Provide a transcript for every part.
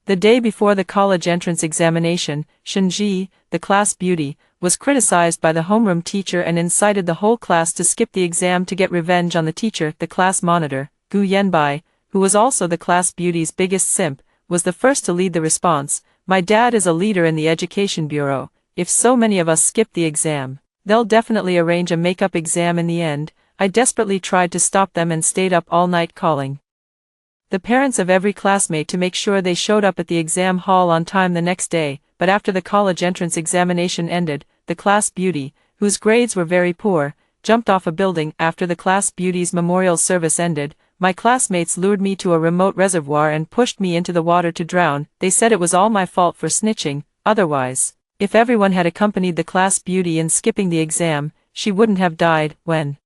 The day before the college entrance examination, Shenji, the class beauty, was criticized by the homeroom teacher and incited the whole class to skip the exam to get revenge on the teacher. The class monitor, Gu Yanbai, who was also the class beauty's biggest simp, was the first to lead the response. My dad is a leader in the education bureau. If so many of us skip the exam, they'll definitely arrange a makeup exam in the end. I desperately tried to stop them and stayed up all night calling the parents of every classmate to make sure they showed up at the exam hall on time the next day. But after the college entrance examination ended, the class beauty, whose grades were very poor, jumped off a building. After the class beauty's memorial service ended, my classmates lured me to a remote reservoir and pushed me into the water to drown. They said it was all my fault for snitching. Otherwise, if everyone had accompanied the class beauty in skipping the exam, she wouldn't have died. When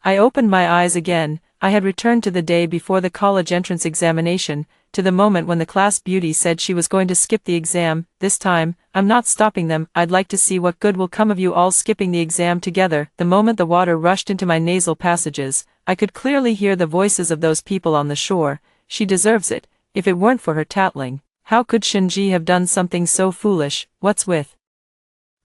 I opened my eyes again, I had returned to the day before the college entrance examination, to the moment when the class beauty said she was going to skip the exam. This time, I'm not stopping them. I'd like to see what good will come of you all skipping the exam together. The moment the water rushed into my nasal passages, I could clearly hear the voices of those people on the shore. She deserves it. If it weren't for her tattling, how could Shinji have done something so foolish? What's with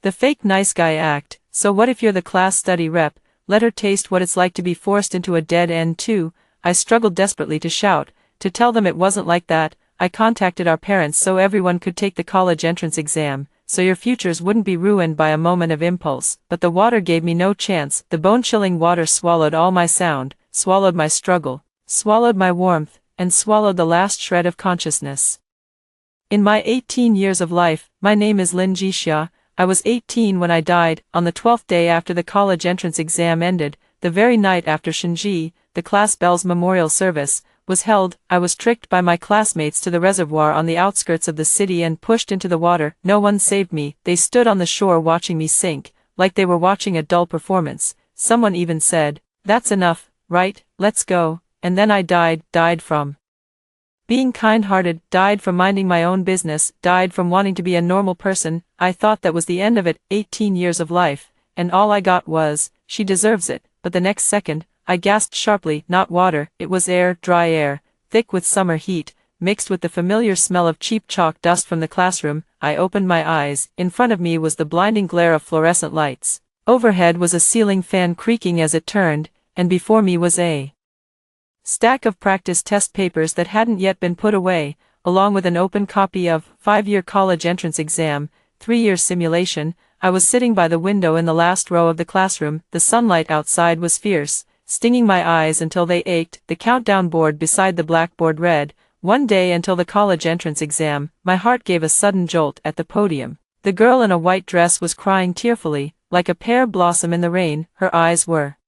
the fake nice guy act? So what if you're the class study rep? Let her taste what it's like to be forced into a dead end too. I struggled desperately to shout, to tell them it wasn't like that. I contacted our parents so everyone could take the college entrance exam, so your futures wouldn't be ruined by a moment of impulse. But the water gave me no chance. The bone-chilling water swallowed all my sound, swallowed my struggle, swallowed my warmth, and swallowed the last shred of consciousness. In my 18 years of life, my name is Lin Jixia. I was 18 when I died, on the 12th day after the college entrance exam ended, the very night after Shinji, the class Belle's memorial service, was held. I was tricked by my classmates to the reservoir on the outskirts of the city and pushed into the water. No one saved me. They stood on the shore watching me sink, like they were watching a dull performance. Someone even said, "That's enough, right? Let's go." And then I died from being kind-hearted, died from minding my own business, died from wanting to be a normal person. I thought that was the end of it. 18 years of life, and all I got was, "She deserves it." But the next second, I gasped sharply. Not water, it was air, dry air, thick with summer heat, mixed with the familiar smell of cheap chalk dust from the classroom. I opened my eyes. In front of me was the blinding glare of fluorescent lights. Overhead was a ceiling fan creaking as it turned, and before me was a stack of practice test papers that hadn't yet been put away, along with an open copy of 5-year college entrance exam, 3-year simulation. I was sitting by the window in the last row of the classroom. The sunlight outside was fierce, stinging my eyes until they ached. The countdown board beside the blackboard read, "1 day until the college entrance exam." My heart gave a sudden jolt. At the podium, the girl in a white dress was crying tearfully, like a pear blossom in the rain. Her eyes were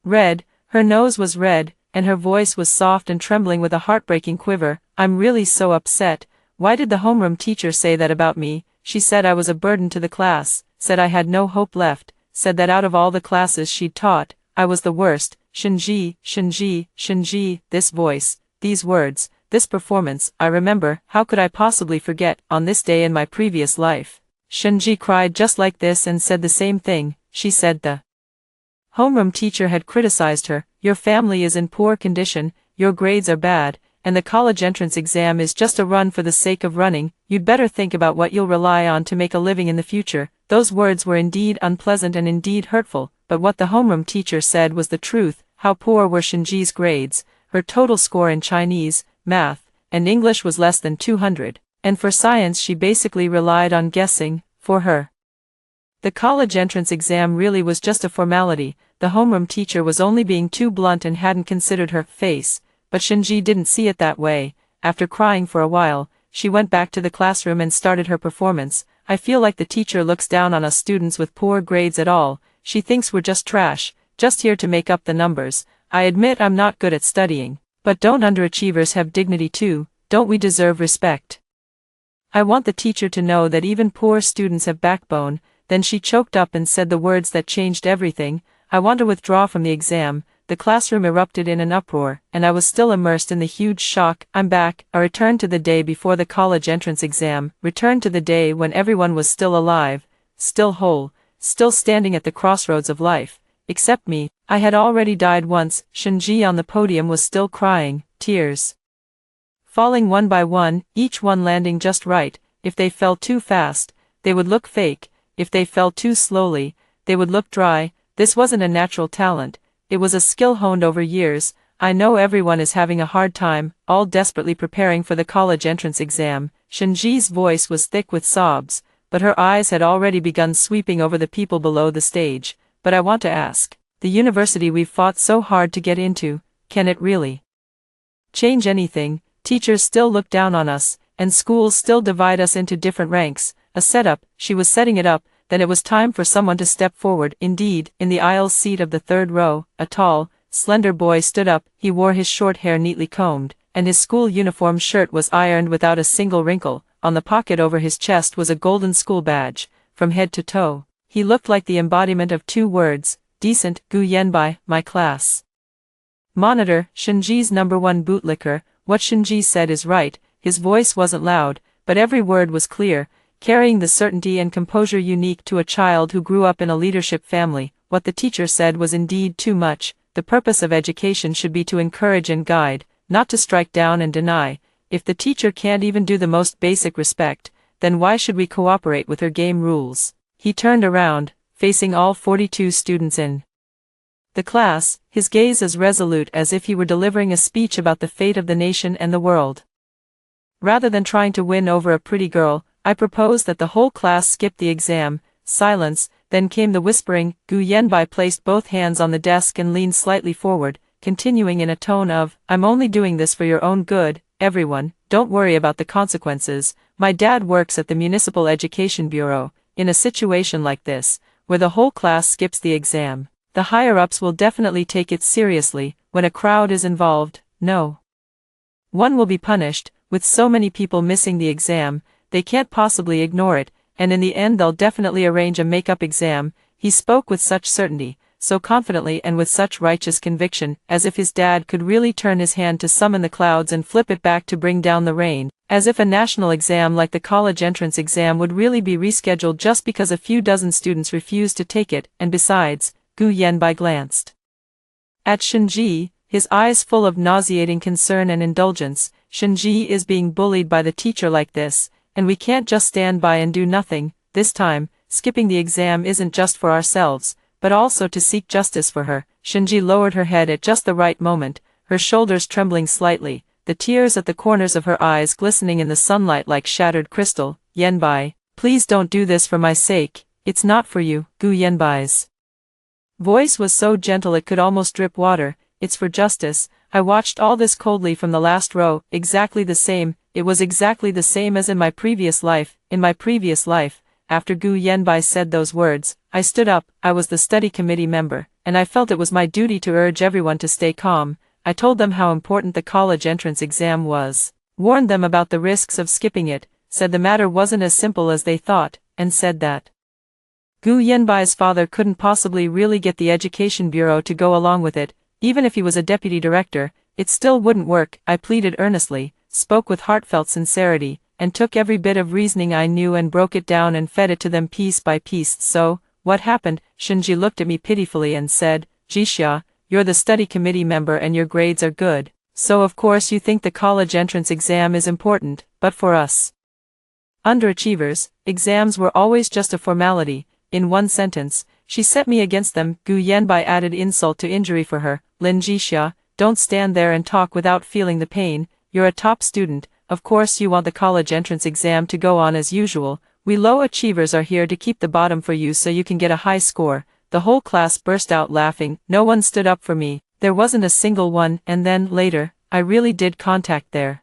red, her nose was red, and her voice was soft and trembling with a heartbreaking quiver. "I'm really so upset. Why did the homeroom teacher say that about me?" She said I was a burden to the class, said I had no hope left, said that out of all the classes she'd taught, I was the worst. Shinji, Shinji, Shinji. This voice, these words, this performance, I remember. How could I possibly forget, on this day in my previous life? Shinji cried just like this and said the same thing. She said the homeroom teacher had criticized her. "Your family is in poor condition, your grades are bad, and the college entrance exam is just a run for the sake of running. You'd better think about what you'll rely on to make a living in the future." Those words were indeed unpleasant and indeed hurtful, but what the homeroom teacher said was the truth. How poor were Shinji's grades? Her total score in Chinese, math, and English was less than 200, and for science she basically relied on guessing. For her, the college entrance exam really was just a formality. The homeroom teacher was only being too blunt and hadn't considered her face, but Shinji didn't see it that way. After crying for a while, she went back to the classroom and started her performance. "I feel like the teacher looks down on us students with poor grades at all. She thinks we're just trash, just here to make up the numbers. I admit I'm not good at studying, but don't underachievers have dignity too? Don't we deserve respect? I want the teacher to know that even poor students have backbone." Then she choked up and said the words that changed everything. "I want to withdraw from the exam." The classroom erupted in an uproar, and I was still immersed in the huge shock. I'm back. I returned to the day before the college entrance exam, returned to the day when everyone was still alive, still whole, still standing at the crossroads of life, except me. I had already died once. Shinji on the podium was still crying, tears falling one by one, each one landing just right. If they fell too fast, they would look fake. If they fell too slowly, they would look dry. This wasn't a natural talent, it was a skill honed over years. I know everyone is having a hard time, all desperately preparing for the college entrance exam. Shinji's voice was thick with sobs, but her eyes had already begun sweeping over the people below the stage. But I want to ask, the university we've fought so hard to get into, can it really change anything? Teachers still look down on us, and schools still divide us into different ranks. A setup, she was setting it up. Then it was time for someone to step forward. Indeed, in the aisle seat of the third row, a tall, slender boy stood up. He wore his short hair neatly combed, and his school uniform shirt was ironed without a single wrinkle. On the pocket over his chest was a golden school badge. From head to toe, he looked like the embodiment of two words, decent. Gu Yenbai, my class monitor, Shinji's #1 bootlicker. What Shinji said is right. His voice wasn't loud, but every word was clear, carrying the certainty and composure unique to a child who grew up in a leadership family. What the teacher said was indeed too much. The purpose of education should be to encourage and guide, not to strike down and deny. If the teacher can't even do the most basic respect, then why should we cooperate with her game rules? He turned around, facing all 42 students in the class, his gaze as resolute as if he were delivering a speech about the fate of the nation and the world. Rather than trying to win over a pretty girl, I propose that the whole class skip the exam. Silence, then came the whispering. Gu Yenbai placed both hands on the desk and leaned slightly forward, continuing in a tone of, I'm only doing this for your own good. Everyone, don't worry about the consequences. My dad works at the Municipal Education Bureau. In a situation like this, where the whole class skips the exam, the higher-ups will definitely take it seriously. When a crowd is involved, no one will be punished. With so many people missing the exam, they can't possibly ignore it, and in the end they'll definitely arrange a make-up exam. He spoke with such certainty, so confidently and with such righteous conviction, as if his dad could really turn his hand to summon the clouds and flip it back to bring down the rain, as if a national exam like the college entrance exam would really be rescheduled just because a few dozen students refused to take it. And besides, Gu Yenbai glanced at Shinji, his eyes full of nauseating concern and indulgence. Shinji is being bullied by the teacher like this, and we can't just stand by and do nothing. This time, skipping the exam isn't just for ourselves, but also to seek justice for her. Shinji lowered her head at just the right moment, her shoulders trembling slightly, the tears at the corners of her eyes glistening in the sunlight like shattered crystal. Yenbai, please don't do this for my sake, it's not for you. Gu Yenbai's voice was so gentle it could almost drip water. It's for justice. I watched all this coldly from the last row. Exactly the same. It was exactly the same as in my previous life. In my previous life, after Gu Yenbai said those words, I stood up. I was the study committee member, and I felt it was my duty to urge everyone to stay calm. I told them how important the college entrance exam was, warned them about the risks of skipping it, said the matter wasn't as simple as they thought, and said that Gu Yenbai's father couldn't possibly really get the Education Bureau to go along with it. Even if he was a deputy director, it still wouldn't work. I pleaded earnestly, spoke with heartfelt sincerity, and took every bit of reasoning I knew and broke it down and fed it to them piece by piece. So, what happened? Shinji looked at me pitifully and said, Jixia, you're the study committee member and your grades are good, so of course you think the college entrance exam is important, but for us underachievers, exams were always just a formality. In one sentence, she set me against them. Gu Yenbai added insult to injury for her. Lin Jixia, don't stand there and talk without feeling the pain. You're a top student, of course you want the college entrance exam to go on as usual. We low achievers are here to keep the bottom for you so you can get a high score. The whole class burst out laughing. No one stood up for me. There wasn't a single one. And then, later, I really did contact their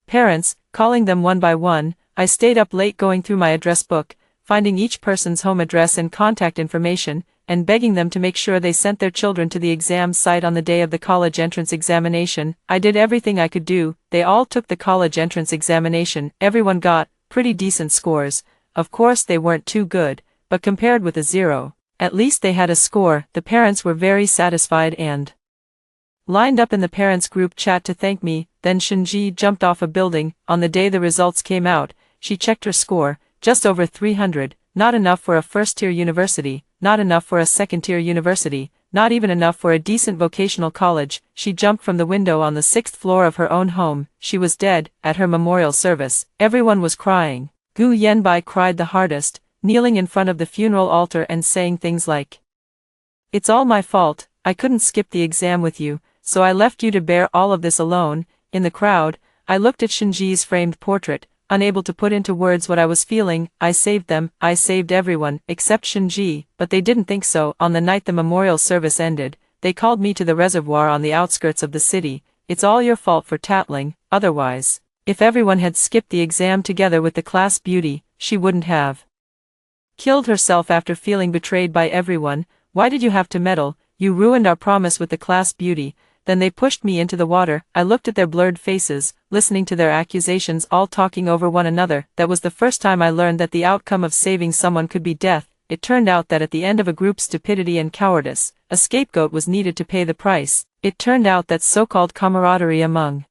parents, calling them one by one. I stayed up late going through my address book, finding each person's home address and contact information, and begging them to make sure they sent their children to the exam site on the day of the college entrance examination. I did everything I could do. They all took the college entrance examination. Everyone got pretty decent scores. Of course they weren't too good, but compared with a 0, at least they had a score. The parents were very satisfied and lined up in the parents group chat to thank me. Then Shinji jumped off a building. On the day the results came out, she checked her score. Just over 300, not enough for a first-tier university, not enough for a second-tier university. not even enough for a decent vocational college. She jumped from the window on the 6th floor of her own home. She was dead. At her memorial service, everyone was crying. Gu Yanbai cried the hardest, kneeling in front of the funeral altar and saying things like, "It's all my fault, I couldn't skip the exam with you, so I left you to bear all of this alone." In the crowd, I looked at Shinji's framed portrait, unable to put into words what I was feeling. I saved them, I saved everyone, except Shinji, but they didn't think so. On the night the memorial service ended, they called me to the reservoir on the outskirts of the city. "It's all your fault for tattling, otherwise, if everyone had skipped the exam together with the class beauty, she wouldn't have killed herself after feeling betrayed by everyone. Why did you have to meddle? You ruined our promise with the class beauty." Then they pushed me into the water. I looked at their blurred faces, listening to their accusations, all talking over one another. That was the first time I learned that the outcome of saving someone could be death. It turned out that at the end of a group's stupidity and cowardice, a scapegoat was needed to pay the price. It turned out that so-called camaraderie among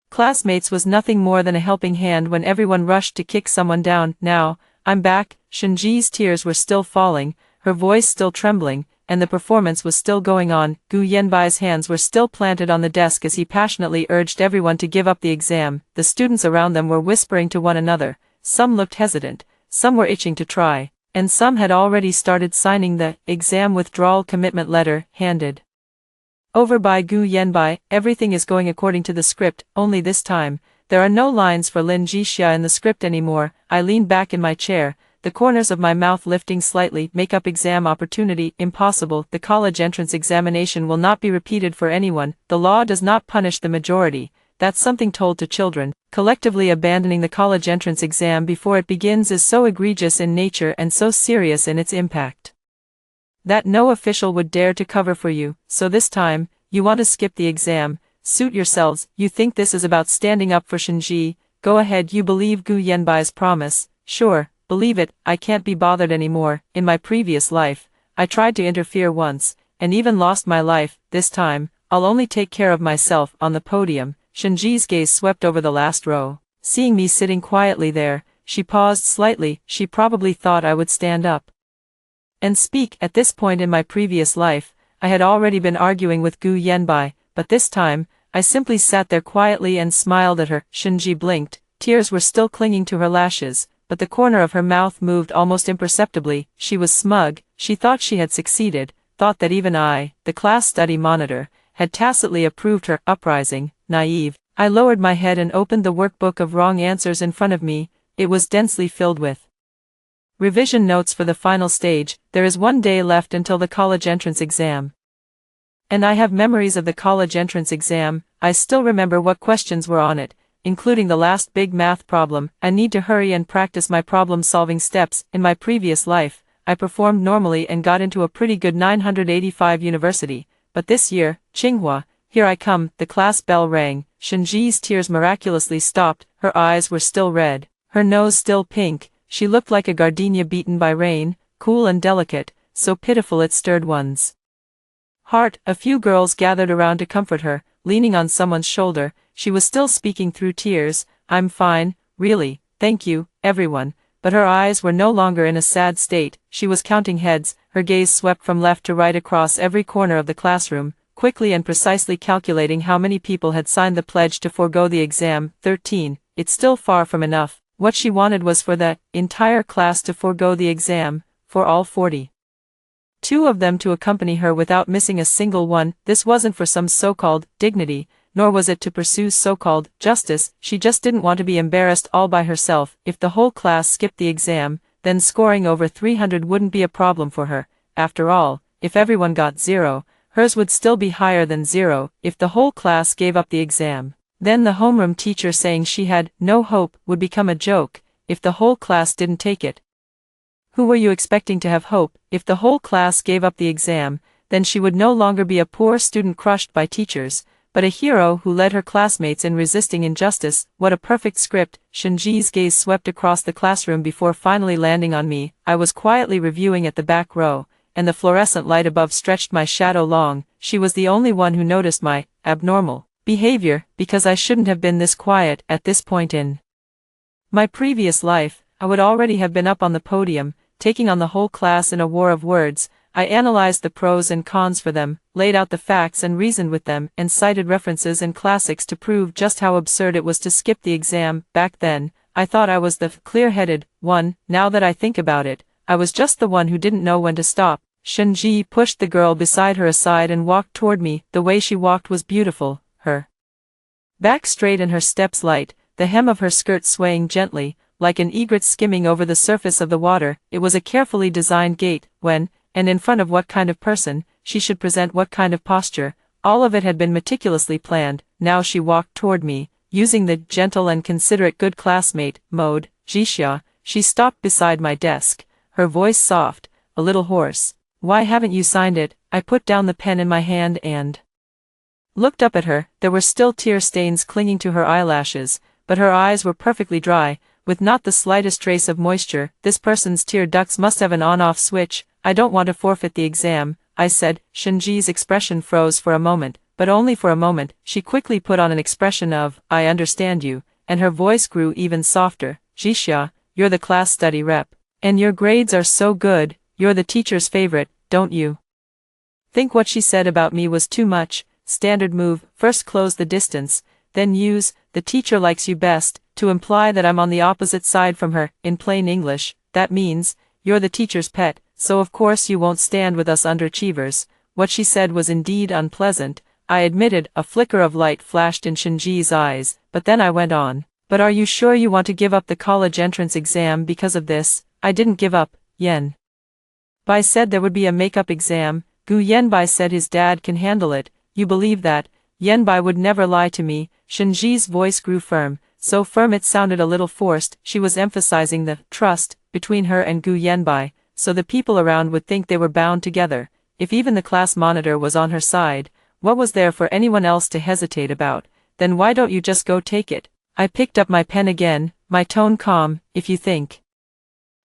classmates was nothing more than a helping hand when everyone rushed to kick someone down. "Now, I'm back." Shinji's tears were still falling, her voice still trembling, and the performance was still going on. Gu Yanbai's hands were still planted on the desk as he passionately urged everyone to give up the exam. The students around them were whispering to one another. Some looked hesitant, some were itching to try, and some had already started signing the exam withdrawal commitment letter, handed over by Gu Yanbai. Everything is going according to the script, only this time, there are no lines for Lin Jixia in the script anymore. I leaned back in my chair, the corners of my mouth lifting slightly. "Make up exam opportunity, impossible. The college entrance examination will not be repeated for anyone. The law does not punish the majority." That's something told to children. Collectively abandoning the college entrance exam before it begins is so egregious in nature and so serious in its impact that no official would dare to cover for you. So this time, you want to skip the exam. Suit yourselves. You think this is about standing up for Shinji? Go ahead. You believe Gu Yanbai's promise? Sure. Believe it, I can't be bothered anymore. In my previous life, I tried to interfere once, and even lost my life. This time, I'll only take care of myself. On the podium, Shinji's gaze swept over the last row. Seeing me sitting quietly there, she paused slightly. She probably thought I would stand up and speak. At this point in my previous life, I had already been arguing with Gu Yanbai, but this time, I simply sat there quietly and smiled at her. Shinji blinked. Tears were still clinging to her lashes, but the corner of her mouth moved almost imperceptibly. She was smug. She thought she had succeeded, thought that even I, the class study monitor, had tacitly approved her. Uprising, naive. I lowered my head and opened the workbook of wrong answers in front of me. It was densely filled with revision notes for the final stage. There is 1 day left until the college entrance exam, and I have memories of the college entrance exam. I still remember what questions were on it, including the last big math problem. I need to hurry and practice my problem-solving steps. In my previous life, I performed normally and got into a pretty good 985 university, but this year, Tsinghua, here I come. The class bell rang. Shinji's tears miraculously stopped. Her eyes were still red, her nose still pink. She looked like a gardenia beaten by rain, cool and delicate, so pitiful it stirred one's heart. A few girls gathered around to comfort her, leaning on someone's shoulder. She was still speaking through tears. "I'm fine, really, thank you, everyone." But her eyes were no longer in a sad state. She was counting heads. Her gaze swept from left to right across every corner of the classroom, quickly and precisely calculating how many people had signed the pledge to forego the exam. 13. It's still far from enough. What she wanted was for the entire class to forego the exam, for all 42 of them to accompany her without missing a single one. This wasn't for some so-called dignity, nor was it to pursue so-called justice. She just didn't want to be embarrassed all by herself. If the whole class skipped the exam, then scoring over 300 wouldn't be a problem for her. After all, if everyone got 0, hers would still be higher than 0. If the whole class gave up the exam, then the homeroom teacher saying she had no hope would become a joke. If the whole class didn't take it, who were you expecting to have hope? If the whole class gave up the exam, then she would no longer be a poor student crushed by teachers, but a hero who led her classmates in resisting injustice. What a perfect script. Shinji's gaze swept across the classroom before finally landing on me. I was quietly reviewing at the back row, and the fluorescent light above stretched my shadow long. She was the only one who noticed my abnormal behavior, because I shouldn't have been this quiet. At this point in my previous life, I would already have been up on the podium, taking on the whole class in a war of words. I analyzed the pros and cons for them, laid out the facts and reasoned with them, and cited references and classics to prove just how absurd it was to skip the exam. Back then, I thought I was the clear-headed one. Now that I think about it, I was just the one who didn't know when to stop. Shenji pushed the girl beside her aside and walked toward me. The way she walked was beautiful, her back straight and her steps light, the hem of her skirt swaying gently, like an egret skimming over the surface of the water. It was a carefully designed gait, when, and in front of what kind of person, she should present what kind of posture. All of it had been meticulously planned. Now she walked toward me, using the gentle and considerate good classmate mode. Jixia, she stopped beside my desk, her voice soft, a little hoarse. Why haven't you signed it? I put down the pen in my hand and looked up at her. There were still tear stains clinging to her eyelashes, but her eyes were perfectly dry, with not the slightest trace of moisture. This person's tear ducts must have an on-off switch. I don't want to forfeit the exam, I said. Shenji's expression froze for a moment, but only for a moment. She quickly put on an expression of, I understand you, and her voice grew even softer. Jixia, you're the class study rep. And your grades are so good, you're the teacher's favorite, don't you think what she said about me was too much? Standard move, first close the distance, then use, the teacher likes you best, to imply that I'm on the opposite side from her. In plain English, that means, you're the teacher's pet, so of course you won't stand with us underachievers. What she said was indeed unpleasant, I admitted. A flicker of light flashed in Shinji's eyes, but then I went on. But are you sure you want to give up the college entrance exam because of this? I didn't give up, Yen Bai said there would be a make-up exam. Gu Yenbai said his dad can handle it. You believe that? Yenbai would never lie to me. Shinji's voice grew firm, so firm it sounded a little forced. She was emphasizing the trust between her and Gu Yenbai, so the people around would think they were bound together. If even the class monitor was on her side, what was there for anyone else to hesitate about? Then why don't you just go take it? I picked up my pen again, my tone calm. If you think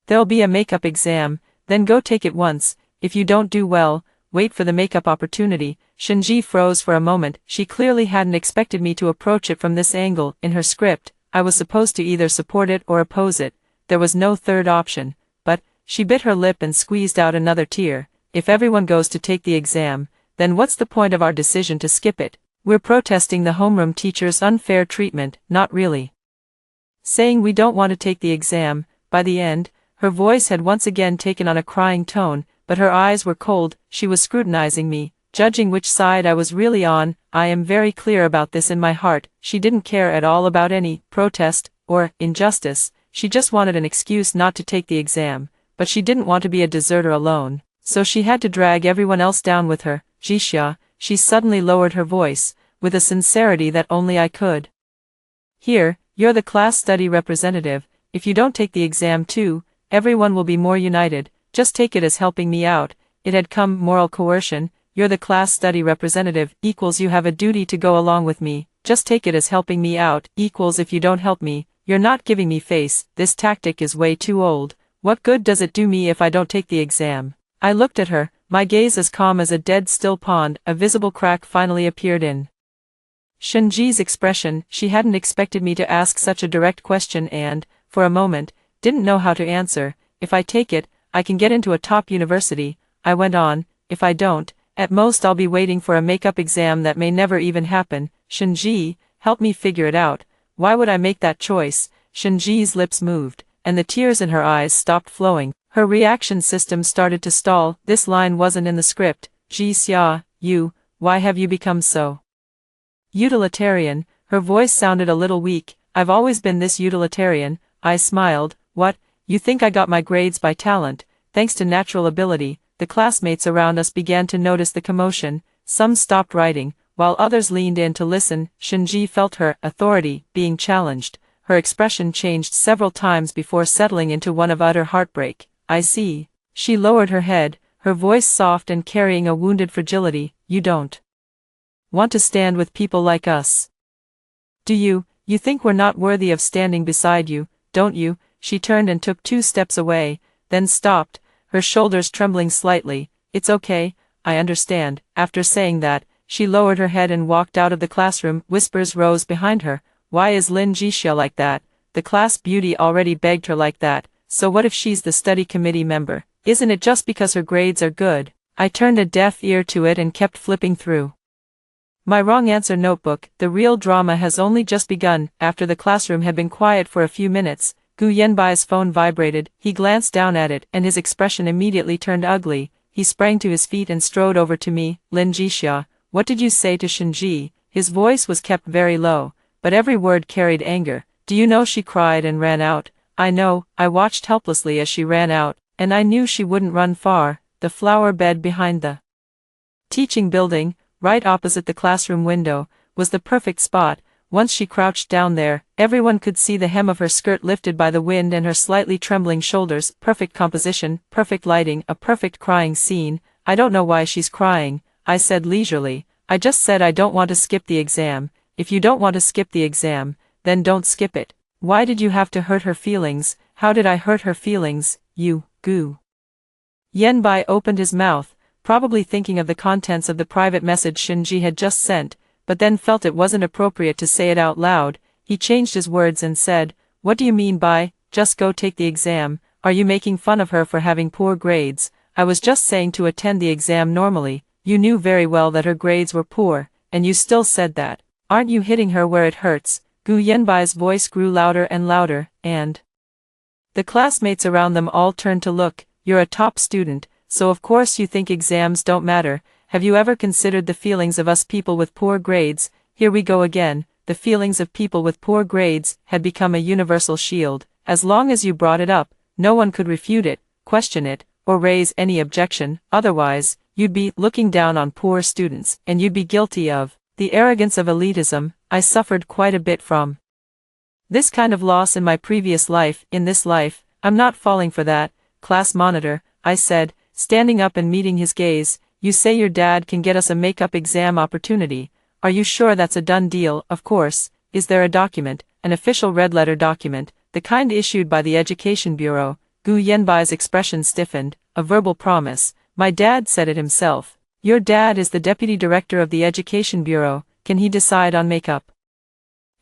there'll be a makeup exam, then go take it once. If you don't do well, wait for the makeup opportunity. Shinji froze for a moment. She clearly hadn't expected me to approach it from this angle. In her script, I was supposed to either support it or oppose it. There was no third option. But, she bit her lip and squeezed out another tear. If everyone goes to take the exam, then what's the point of our decision to skip it? We're protesting the homeroom teacher's unfair treatment, not really saying we don't want to take the exam. By the end, her voice had once again taken on a crying tone, but her eyes were cold. She was scrutinizing me, judging which side I was really on. I am very clear about this in my heart. She didn't care at all about any protest or injustice. She just wanted an excuse not to take the exam, but she didn't want to be a deserter alone, so she had to drag everyone else down with her. Jixia, she suddenly lowered her voice, with a sincerity that only I could hear. You're the class study representative. If you don't take the exam too, everyone will be more united. Just take it as helping me out. It had come moral coercion. You're the class study representative equals you have a duty to go along with me. Just take it as helping me out equals if you don't help me, you're not giving me face. This tactic is way too old. What good does it do me if I don't take the exam? I looked at her, my gaze as calm as a dead still pond. A visible crack finally appeared in Shinji's expression. She hadn't expected me to ask such a direct question and, for a moment, didn't know how to answer. If I take it, I can get into a top university, I went on. If I don't, at most I'll be waiting for a makeup exam that may never even happen. Shinji, help me figure it out. Why would I make that choice? Shinji's lips moved, and the tears in her eyes stopped flowing. Her reaction system started to stall. This line wasn't in the script. Jixia, why have you become so utilitarian? Her voice sounded a little weak. I've always been this utilitarian. I smiled. What? You think I got my grades by talent, thanks to natural ability? The classmates around us began to notice the commotion. Some stopped writing, while others leaned in to listen. Shinji felt her authority being challenged. Her expression changed several times before settling into one of utter heartbreak. I see. She lowered her head, her voice soft and carrying a wounded fragility. You don't want to stand with people like us, do you? You think we're not worthy of standing beside you, don't you? She turned and took 2 steps away, then stopped, her shoulders trembling slightly. It's okay, I understand. After saying that, she lowered her head and walked out of the classroom. Whispers rose behind her. Why is Lin Jixia like that? The class beauty already begged her like that, so what if she's the study committee member? Isn't it just because her grades are good? I turned a deaf ear to it and kept flipping through my wrong answer notebook. The real drama has only just begun. After the classroom had been quiet for a few minutes, Gu Yanbai's phone vibrated. He glanced down at it and his expression immediately turned ugly. He sprang to his feet and strode over to me. Lin Jixia, what did you say to Shinji? His voice was kept very low, but every word carried anger. Do you know she cried and ran out? I know. I watched helplessly as she ran out, and I knew she wouldn't run far. The flower bed behind the teaching building, right opposite the classroom window, was the perfect spot. Once she crouched down there, everyone could see the hem of her skirt lifted by the wind and her slightly trembling shoulders. Perfect composition, perfect lighting, a perfect crying scene. I don't know why she's crying, I said leisurely. I just said I don't want to skip the exam. If you don't want to skip the exam, then don't skip it. Why did you have to hurt her feelings? How did I hurt her feelings? You, Gu Yanbai opened his mouth, probably thinking of the contents of the private message Shinji had just sent, but then felt it wasn't appropriate to say it out loud. He changed his words and said, what do you mean by, just go take the exam? Are you making fun of her for having poor grades? I was just saying to attend the exam normally. You knew very well that her grades were poor, and you still said that. Aren't you hitting her where it hurts? Gu Yanbai's voice grew louder and louder, and the classmates around them all turned to look. You're a top student, so of course you think exams don't matter. Have you ever considered the feelings of us people with poor grades? Here we go again. The feelings of people with poor grades had become a universal shield. As long as you brought it up, no one could refute it, question it, or raise any objection. Otherwise, you'd be looking down on poor students, and you'd be guilty of the arrogance of elitism. I suffered quite a bit from this kind of loss in my previous life. In this life, I'm not falling for that. Class monitor, I said, standing up and meeting his gaze. You say your dad can get us a makeup exam opportunity. Are you sure that's a done deal? Of course. Is there a document, an official red letter document, the kind issued by the Education Bureau? Gu Yanbai's expression stiffened. A verbal promise. My dad said it himself. Your dad is the deputy director of the Education Bureau. Can he decide on makeup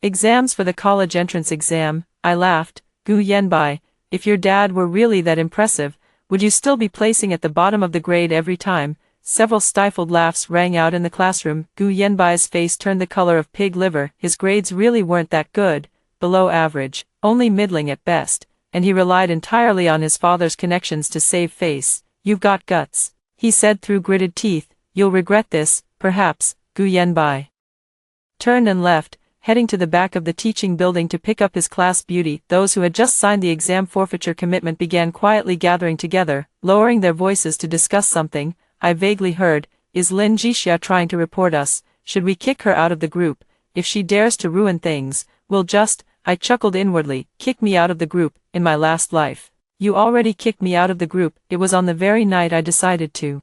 exams for the college entrance exam? I laughed. Gu Yanbai, if your dad were really that impressive, would you still be placing at the bottom of the grade every time? Several stifled laughs rang out in the classroom. Gu Yanbai's face turned the color of pig liver. His grades really weren't that good, below average, only middling at best, and he relied entirely on his father's connections to save face. You've got guts, he said through gritted teeth. You'll regret this, perhaps. Gu Yanbai turned and left, heading to the back of the teaching building to pick up his class beauty. Those who had just signed the exam forfeiture commitment began quietly gathering together, lowering their voices to discuss something. I vaguely heard, is Lin Jixia trying to report us? Should we kick her out of the group? If she dares to ruin things, we'll just, I chuckled inwardly, kick me out of the group. In my last life, you already kicked me out of the group. It was on the very night I decided to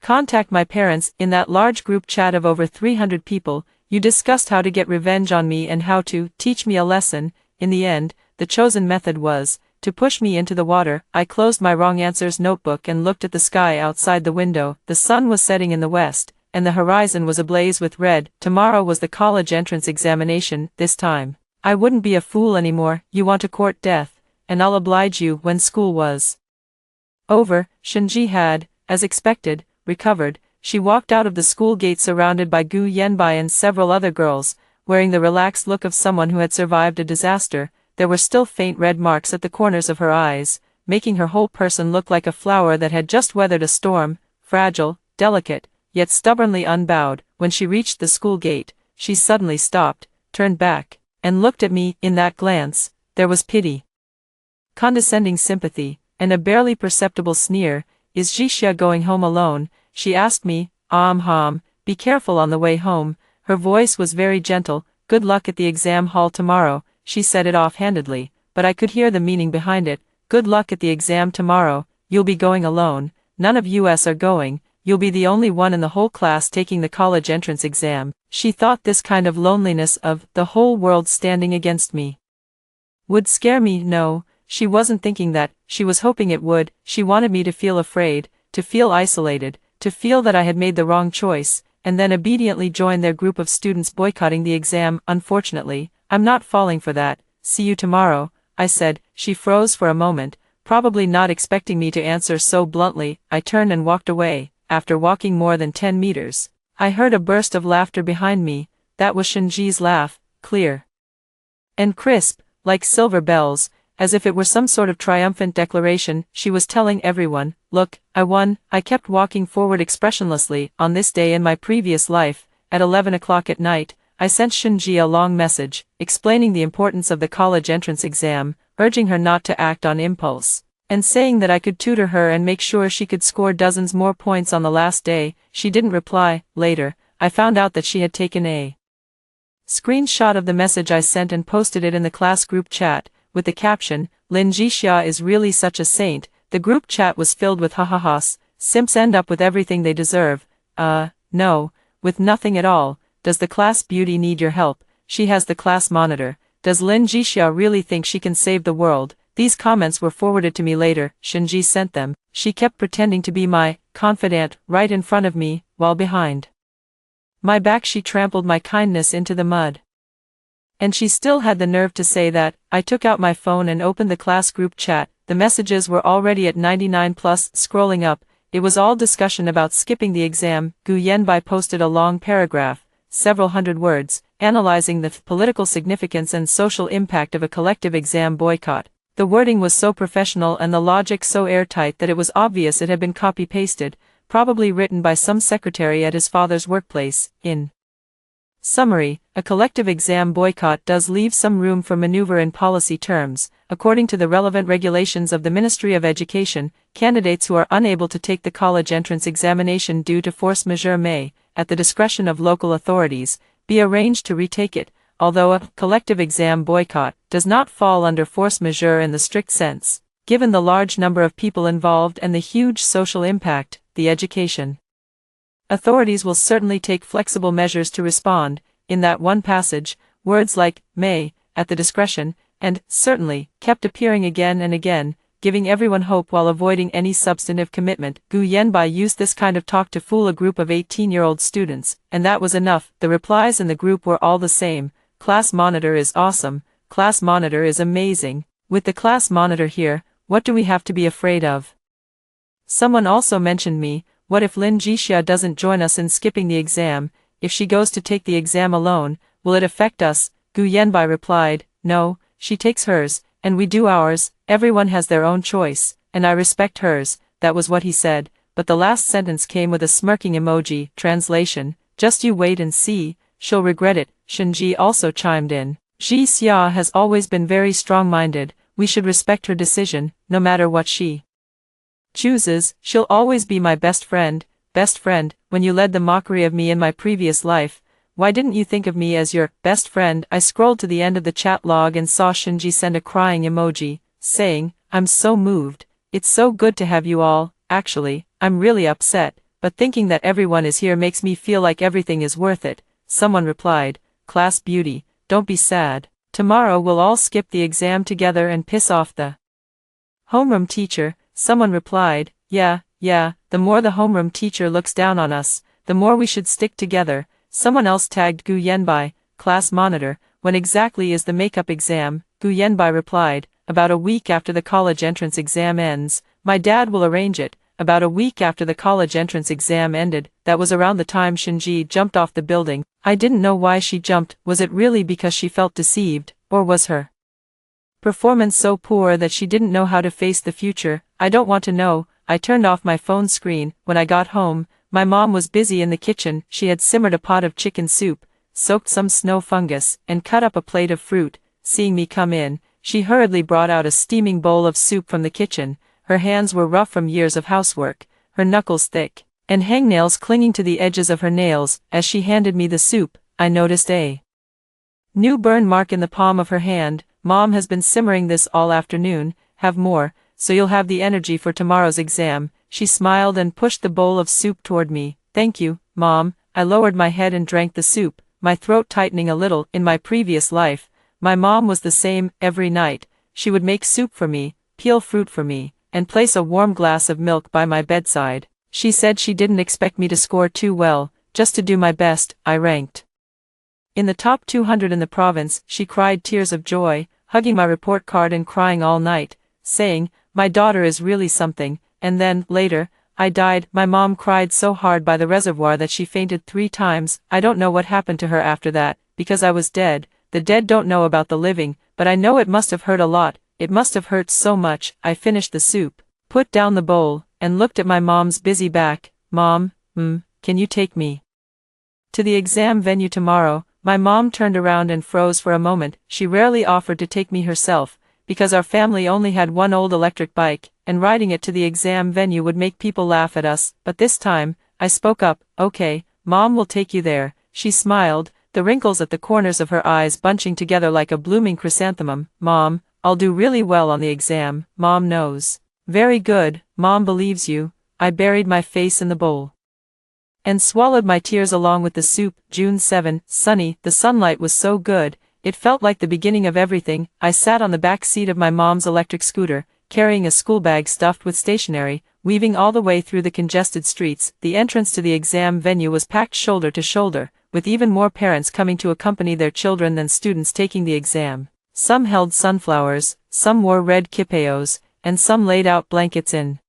contact my parents. In that large group chat of over 300 people, you discussed how to get revenge on me and how to teach me a lesson. In the end, the chosen method was to push me into the water. I closed my wrong answers notebook and looked at the sky outside the window. The sun was setting in the west, and the horizon was ablaze with red. Tomorrow was the college entrance examination. This time, I wouldn't be a fool anymore. You want to court death, and I'll oblige you. When school was over, Shinji had, as expected, recovered. She walked out of the school gate surrounded by Gu Yanbai and several other girls, wearing the relaxed look of someone who had survived a disaster. There were still faint red marks at the corners of her eyes, making her whole person look like a flower that had just weathered a storm, fragile, delicate, yet stubbornly unbowed. When she reached the school gate, she suddenly stopped, turned back, and looked at me. In that glance, there was pity, condescending sympathy, and a barely perceptible sneer. Is Jixia going home alone? She asked me. Be careful on the way home. Her voice was very gentle. Good luck at the exam hall tomorrow. She said it offhandedly, but I could hear the meaning behind it. Good luck at the exam tomorrow. You'll be going alone. None of us are going. You'll be the only one in the whole class taking the college entrance exam. She thought this kind of loneliness of the whole world standing against me would scare me. No, she wasn't thinking that. She was hoping it would. She wanted me to feel afraid, to feel isolated, to feel that I had made the wrong choice, and then obediently join their group of students boycotting the exam. Unfortunately, I'm not falling for that. See you tomorrow, I said. She froze for a moment, probably not expecting me to answer so bluntly. I turned and walked away. After walking more than 10 meters, I heard a burst of laughter behind me. That was Shinji's laugh, clear and crisp, like silver bells, as if it were some sort of triumphant declaration. She was telling everyone, "Look, I won." I kept walking forward expressionlessly. On this day in my previous life, at 11 o'clock at night, I sent Shinji a long message, explaining the importance of the college entrance exam, urging her not to act on impulse, and saying that I could tutor her and make sure she could score dozens more points on the last day. She didn't reply. Later, I found out that she had taken a screenshot of the message I sent and posted it in the class group chat, with the caption, "Lin Jixia is really such a saint." The group chat was filled with ha-ha-has. Simps end up with everything they deserve. No, with nothing at all. Does the class beauty need your help? She has the class monitor. Does Lin Jixia really think she can save the world? These comments were forwarded to me later. Shinji sent them. She kept pretending to be my confidant right in front of me, while behind my back she trampled my kindness into the mud. And she still had the nerve to say that. I took out my phone and opened the class group chat. The messages were already at 99 plus. Scrolling up, it was all discussion about skipping the exam. Gu Yanbai posted a long paragraph, several hundred words, analyzing the political significance and social impact of a collective exam boycott. The wording was so professional and the logic so airtight that it was obvious it had been copy-pasted, probably written by some secretary at his father's workplace. In summary, a collective exam boycott does leave some room for maneuver in policy terms. According to the relevant regulations of the Ministry of Education, candidates who are unable to take the college entrance examination due to force majeure may, at the discretion of local authorities, be arranged to retake it, although a collective exam boycott does not fall under force majeure in the strict sense. Given the large number of people involved and the huge social impact, the education authorities will certainly take flexible measures to respond. In that one passage, words like may, at the discretion, and certainly kept appearing again and again, giving everyone hope while avoiding any substantive commitment. Gu Yanbai used this kind of talk to fool a group of 18-year-old students, and that was enough. The replies in the group were all the same. Class monitor is awesome. Class monitor is amazing. With the class monitor here, what do we have to be afraid of? Someone also mentioned me. What if Lin Jixia doesn't join us in skipping the exam? If she goes to take the exam alone, will it affect us? Gu Yanbai replied, no, she takes hers, and we do ours. Everyone has their own choice, and I respect hers. That was what he said, but the last sentence came with a smirking emoji. Translation, just you wait and see, she'll regret it. Shinji also chimed in. Jixia has always been very strong-minded. We should respect her decision, no matter what she chooses. She'll always be my best friend. Best friend, when you led the mockery of me in my previous life, why didn't you think of me as your best friend? I scrolled to the end of the chat log and saw Shinji send a crying emoji, saying, I'm so moved. It's so good to have you all. Actually, I'm really upset, but thinking that everyone is here makes me feel like everything is worth it. Someone replied, class beauty, don't be sad. Tomorrow we'll all skip the exam together and piss off the homeroom teacher. Someone replied, yeah, the more the homeroom teacher looks down on us, the more we should stick together. Someone else tagged Gu Yanbai, class monitor, when exactly is the makeup exam? Gu Yanbai replied, about a week after the college entrance exam ends. My dad will arrange it. About a week after the college entrance exam ended, that was around the time Shinji jumped off the building. I didn't know why she jumped. Was it really because she felt deceived, or was her performance so poor that she didn't know how to face the future? I don't want to know. I turned off my phone screen. When I got home, my mom was busy in the kitchen. She had simmered a pot of chicken soup, soaked some snow fungus, and cut up a plate of fruit. Seeing me come in, she hurriedly brought out a steaming bowl of soup from the kitchen. Her hands were rough from years of housework, her knuckles thick, and hangnails clinging to the edges of her nails. As she handed me the soup, I noticed a new burn mark in the palm of her hand. Mom has been simmering this all afternoon. Have more, so you'll have the energy for tomorrow's exam. She smiled and pushed the bowl of soup toward me. Thank you, Mom. I lowered my head and drank the soup, my throat tightening a little. In my previous life, my mom was the same. Every night, she would make soup for me, peel fruit for me, and place a warm glass of milk by my bedside. She said she didn't expect me to score too well, just to do my best. I ranked in the top 200 in the province. She cried tears of joy, hugging my report card and crying all night, saying, my daughter is really something, and then, later, I died. My mom cried so hard by the reservoir that she fainted 3 times. I don't know what happened to her after that, because I was dead. The dead don't know about the living, but I know it must have hurt a lot. It must have hurt so much. I finished the soup, put down the bowl, and looked at my mom's busy back. Mom, can you take me to the exam venue tomorrow? My mom turned around and froze for a moment. She rarely offered to take me herself, because our family only had one old electric bike, and riding it to the exam venue would make people laugh at us. But this time, I spoke up. Okay, Mom will take you there. She smiled, the wrinkles at the corners of her eyes bunching together like a blooming chrysanthemum. Mom, I'll do really well on the exam. Mom knows. Very good, Mom believes you. I buried my face in the bowl and swallowed my tears along with the soup. June 7, sunny. The sunlight was so good, it felt like the beginning of everything. I sat on the back seat of my mom's electric scooter, carrying a school bag stuffed with stationery, weaving all the way through the congested streets. The entrance to the exam venue was packed shoulder to shoulder, with even more parents coming to accompany their children than students taking the exam. Some held sunflowers, some wore red kipayos, and some laid out blankets in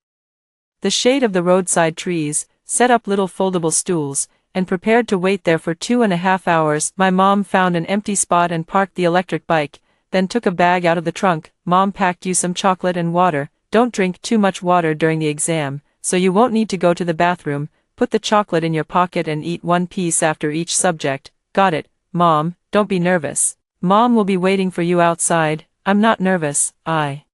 the shade of the roadside trees, set up little foldable stools, and prepared to wait there for 2.5 hours. My mom found an empty spot and parked the electric bike, then took a bag out of the trunk. Mom packed you some chocolate and water. Don't drink too much water during the exam, so you won't need to go to the bathroom. Put the chocolate in your pocket and eat 1 piece after each subject. Got it, Mom, don't be nervous. Mom will be waiting for you outside. I'm not nervous. I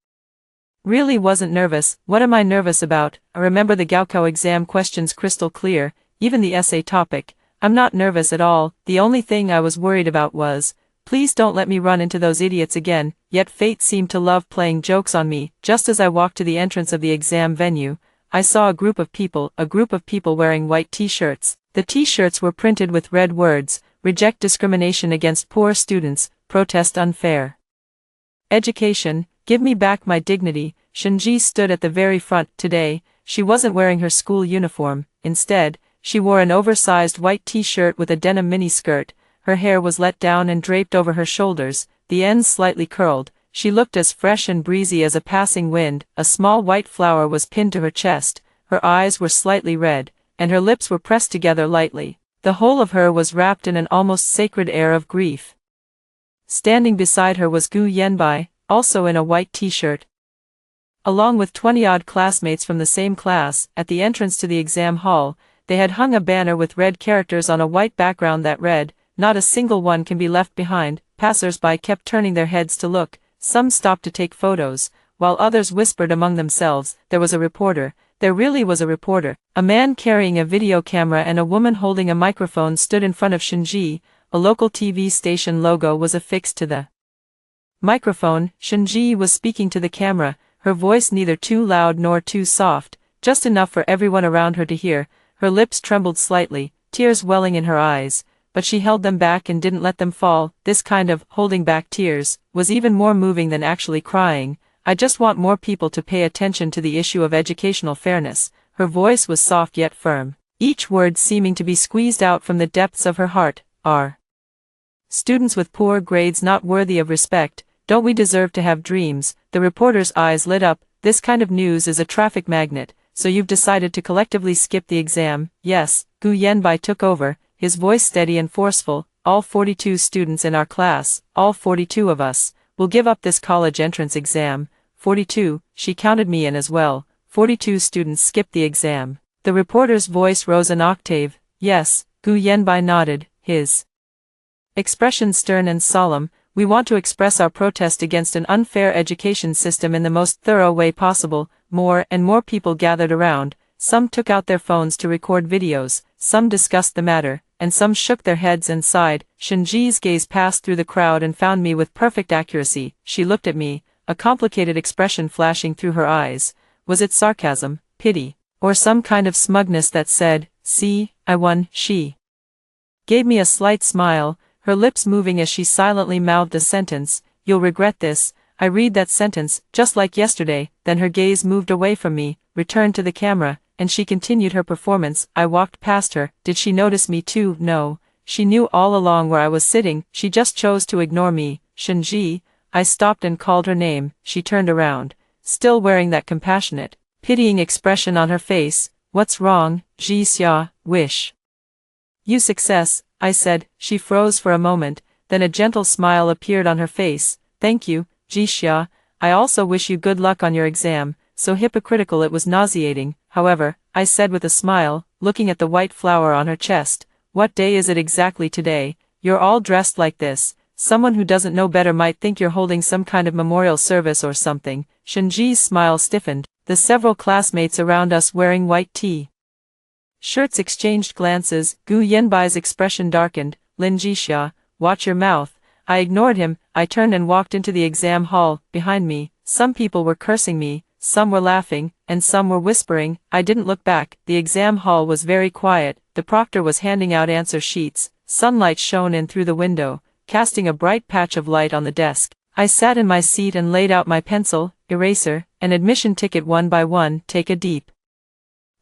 really wasn't nervous. What am I nervous about? I remember the Gaokao exam questions crystal clear, even the essay topic. I'm not nervous at all. The only thing I was worried about was, please don't let me run into those idiots again. Yet fate seemed to love playing jokes on me. Just as I walked to the entrance of the exam venue, I saw a group of people wearing white t-shirts. The t-shirts were printed with red words: reject discrimination against poor students, protest unfair education, give me back my dignity. Shinji stood at the very front. Today, she wasn't wearing her school uniform. Instead, she wore an oversized white t-shirt with a denim mini-skirt. Her hair was let down and draped over her shoulders, the ends slightly curled. She looked as fresh and breezy as a passing wind. A small white flower was pinned to her chest, her eyes were slightly red, and her lips were pressed together lightly. The whole of her was wrapped in an almost sacred air of grief. Standing beside her was Gu Yenbai, also in a white t-shirt, along with 20-odd classmates from the same class. At the entrance to the exam hall, they had hung a banner with red characters on a white background that read, "Not a single one can be left behind." Passers-by kept turning their heads to look. Some stopped to take photos, while others whispered among themselves. There was a reporter. There really was a reporter. A man carrying a video camera and a woman holding a microphone stood in front of Shinji. A local TV station logo was affixed to the microphone. Shinji was speaking to the camera, her voice neither too loud nor too soft, just enough for everyone around her to hear. Her lips trembled slightly, tears welling in her eyes, but she held them back and didn't let them fall. This kind of holding back tears was even more moving than actually crying. I just want more people to pay attention to the issue of educational fairness. Her voice was soft yet firm, each word seeming to be squeezed out from the depths of her heart. Are students with poor grades not worthy of respect? Don't we deserve to have dreams? The reporter's eyes lit up. This kind of news is a traffic magnet. So you've decided to collectively skip the exam? Yes, Gu Yenbai took over, his voice steady and forceful. All 42 students in our class, all 42 of us, will give up this college entrance exam. 42, she counted me in as well. 42 students skipped the exam. The reporter's voice rose an octave. Yes, Gu Yenbai nodded, his expression stern and solemn. We want to express our protest against an unfair education system in the most thorough way possible. More and more people gathered around. Some took out their phones to record videos, some discussed the matter, and some shook their heads and sighed. Shinji's gaze passed through the crowd and found me with perfect accuracy. She looked at me, a complicated expression flashing through her eyes. Was it sarcasm, pity, or some kind of smugness that said, "See, I won"? She gave me a slight smile, her lips moving as she silently mouthed a sentence. "You'll regret this." I read that sentence, just like yesterday. Then her gaze moved away from me, returned to the camera, and she continued her performance. I walked past her. Did she notice me too? No. She knew all along where I was sitting. She just chose to ignore me. "Shinji." I stopped and called her name. She turned around, still wearing that compassionate, pitying expression on her face. What's wrong, Ji Xia, wish you success, I said. She froze for a moment, then a gentle smile appeared on her face. Thank you, Ji Xia, I also wish you good luck on your exam. So hypocritical it was nauseating. However, I said with a smile, looking at the white flower on her chest. What day is it exactly today? You're all dressed like this. Someone who doesn't know better might think you're holding some kind of memorial service or something. Shenji's smile stiffened. The several classmates around us wearing white shirts exchanged glances. Gu Yanbai's expression darkened. Lin Jixia, watch your mouth. I ignored him. I turned and walked into the exam hall. Behind me, some people were cursing me, some were laughing, and some were whispering. I didn't look back. The exam hall was very quiet. The proctor was handing out answer sheets. Sunlight shone in through the window, casting a bright patch of light on the desk. I sat in my seat and laid out my pencil, eraser, and admission ticket one by one. Take a deep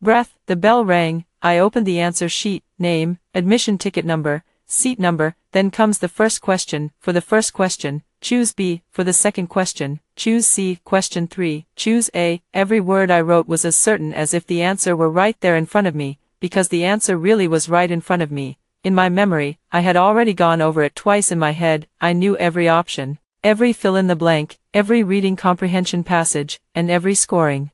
breath. The bell rang. I opened the answer sheet. Name, admission ticket number, seat number. Then comes the first question. For the first question, choose B. For the second question, choose C. Question 3, choose A. Every word I wrote was as certain as if the answer were right there in front of me, because the answer really was right in front of me. In my memory, I had already gone over it twice in my head. I knew every option, every fill-in-the-blank, every reading comprehension passage, and every scoring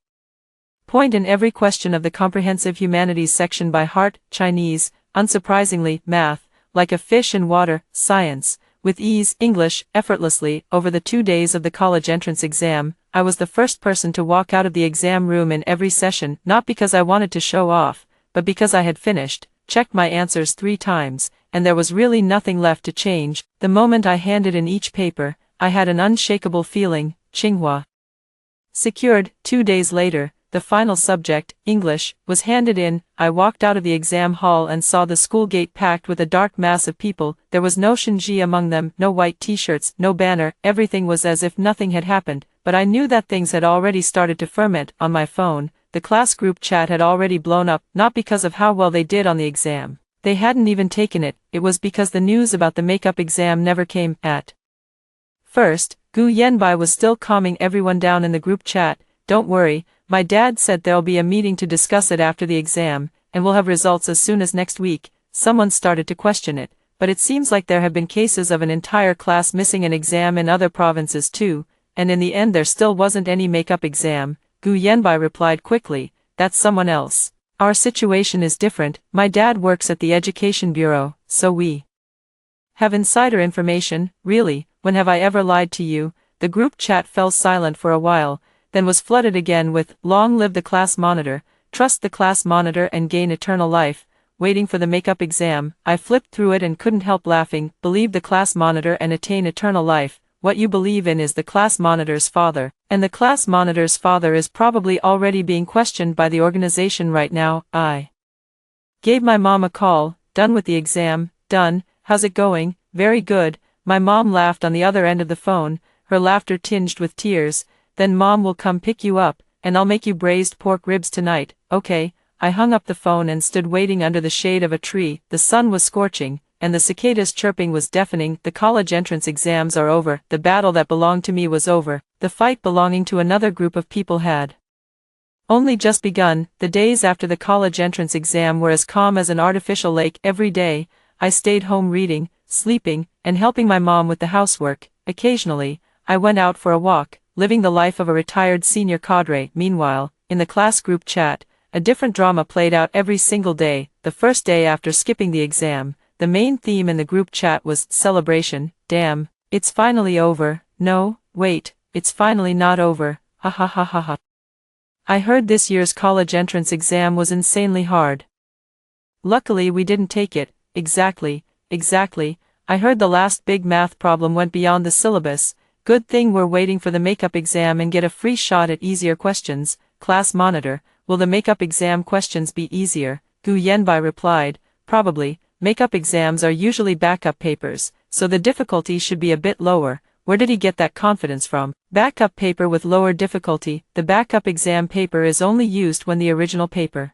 point in every question of the comprehensive humanities section by heart. Chinese, unsurprisingly, math, like a fish in water, science, with ease, English, effortlessly. Over the 2 days of the college entrance exam, I was the first person to walk out of the exam room in every session, not because I wanted to show off, but because I had finished, checked my answers 3 times, and there was really nothing left to change. The moment I handed in each paper, I had an unshakable feeling. Tsinghua secured. 2 days later, the final subject, English, was handed in. I walked out of the exam hall and saw the school gate packed with a dark mass of people. There was no Shenji among them, no white t-shirts, no banner. Everything was as if nothing had happened, but I knew that things had already started to ferment. On my phone, the class group chat had already blown up, not because of how well they did on the exam. They hadn't even taken it. It was because the news about the makeup exam never came. At first, Gu Yanbai was still calming everyone down in the group chat. Don't worry, my dad said there'll be a meeting to discuss it after the exam, and we'll have results as soon as next week. Someone started to question it, but it seems like there have been cases of an entire class missing an exam in other provinces too, and in the end there still wasn't any makeup exam. Gu Yanbai replied quickly, that's someone else. Our situation is different. My dad works at the Education Bureau, so we have insider information. Really, when have I ever lied to you? The group chat fell silent for a while, then was flooded again with, long live the class monitor, trust the class monitor and gain eternal life. Waiting for the makeup exam, I flipped through it and couldn't help laughing. Believe the class monitor and attain eternal life. What you believe in is the class monitor's father, and the class monitor's father is probably already being questioned by the organization right now. I gave my mom a call. Done with the exam? Done. How's it going? Very good. My mom laughed on the other end of the phone, her laughter tinged with tears. Then Mom will come pick you up, and I'll make you braised pork ribs tonight. Okay. I hung up the phone and stood waiting under the shade of a tree. The sun was scorching, and the cicadas' chirping was deafening. The college entrance exams are over. The battle that belonged to me was over. The fight belonging to another group of people had only just begun. The days after the college entrance exam were as calm as an artificial lake. Every day, I stayed home reading, sleeping, and helping my mom with the housework. Occasionally, I went out for a walk, living the life of a retired senior cadre. Meanwhile, in the class group chat, a different drama played out every single day. The first day after skipping the exam, the main theme in the group chat was celebration. Damn, it's finally over. No, wait, it's finally not over. Ha ha ha ha ha. I heard this year's college entrance exam was insanely hard. Luckily we didn't take it. Exactly. I heard the last big math problem went beyond the syllabus. Good thing we're waiting for the makeup exam and get a free shot at easier questions. Class monitor, will the makeup exam questions be easier? Gu Yanbai replied, probably. Makeup exams are usually backup papers, so the difficulty should be a bit lower. Where did he get that confidence from? Backup paper with lower difficulty. The backup exam paper is only used when the original paper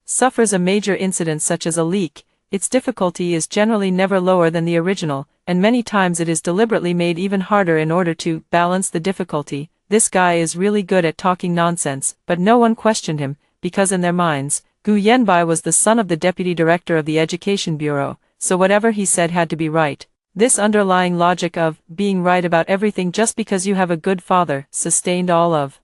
suffers a major incident such as a leak. Its difficulty is generally never lower than the original, and many times it is deliberately made even harder in order to balance the difficulty. this guy is really good at talking nonsense, but no one questioned him, because in their minds, Gu Yanbai was the son of the deputy director of the Education Bureau, so whatever he said had to be right. This underlying logic of being right about everything just because you have a good father sustained all of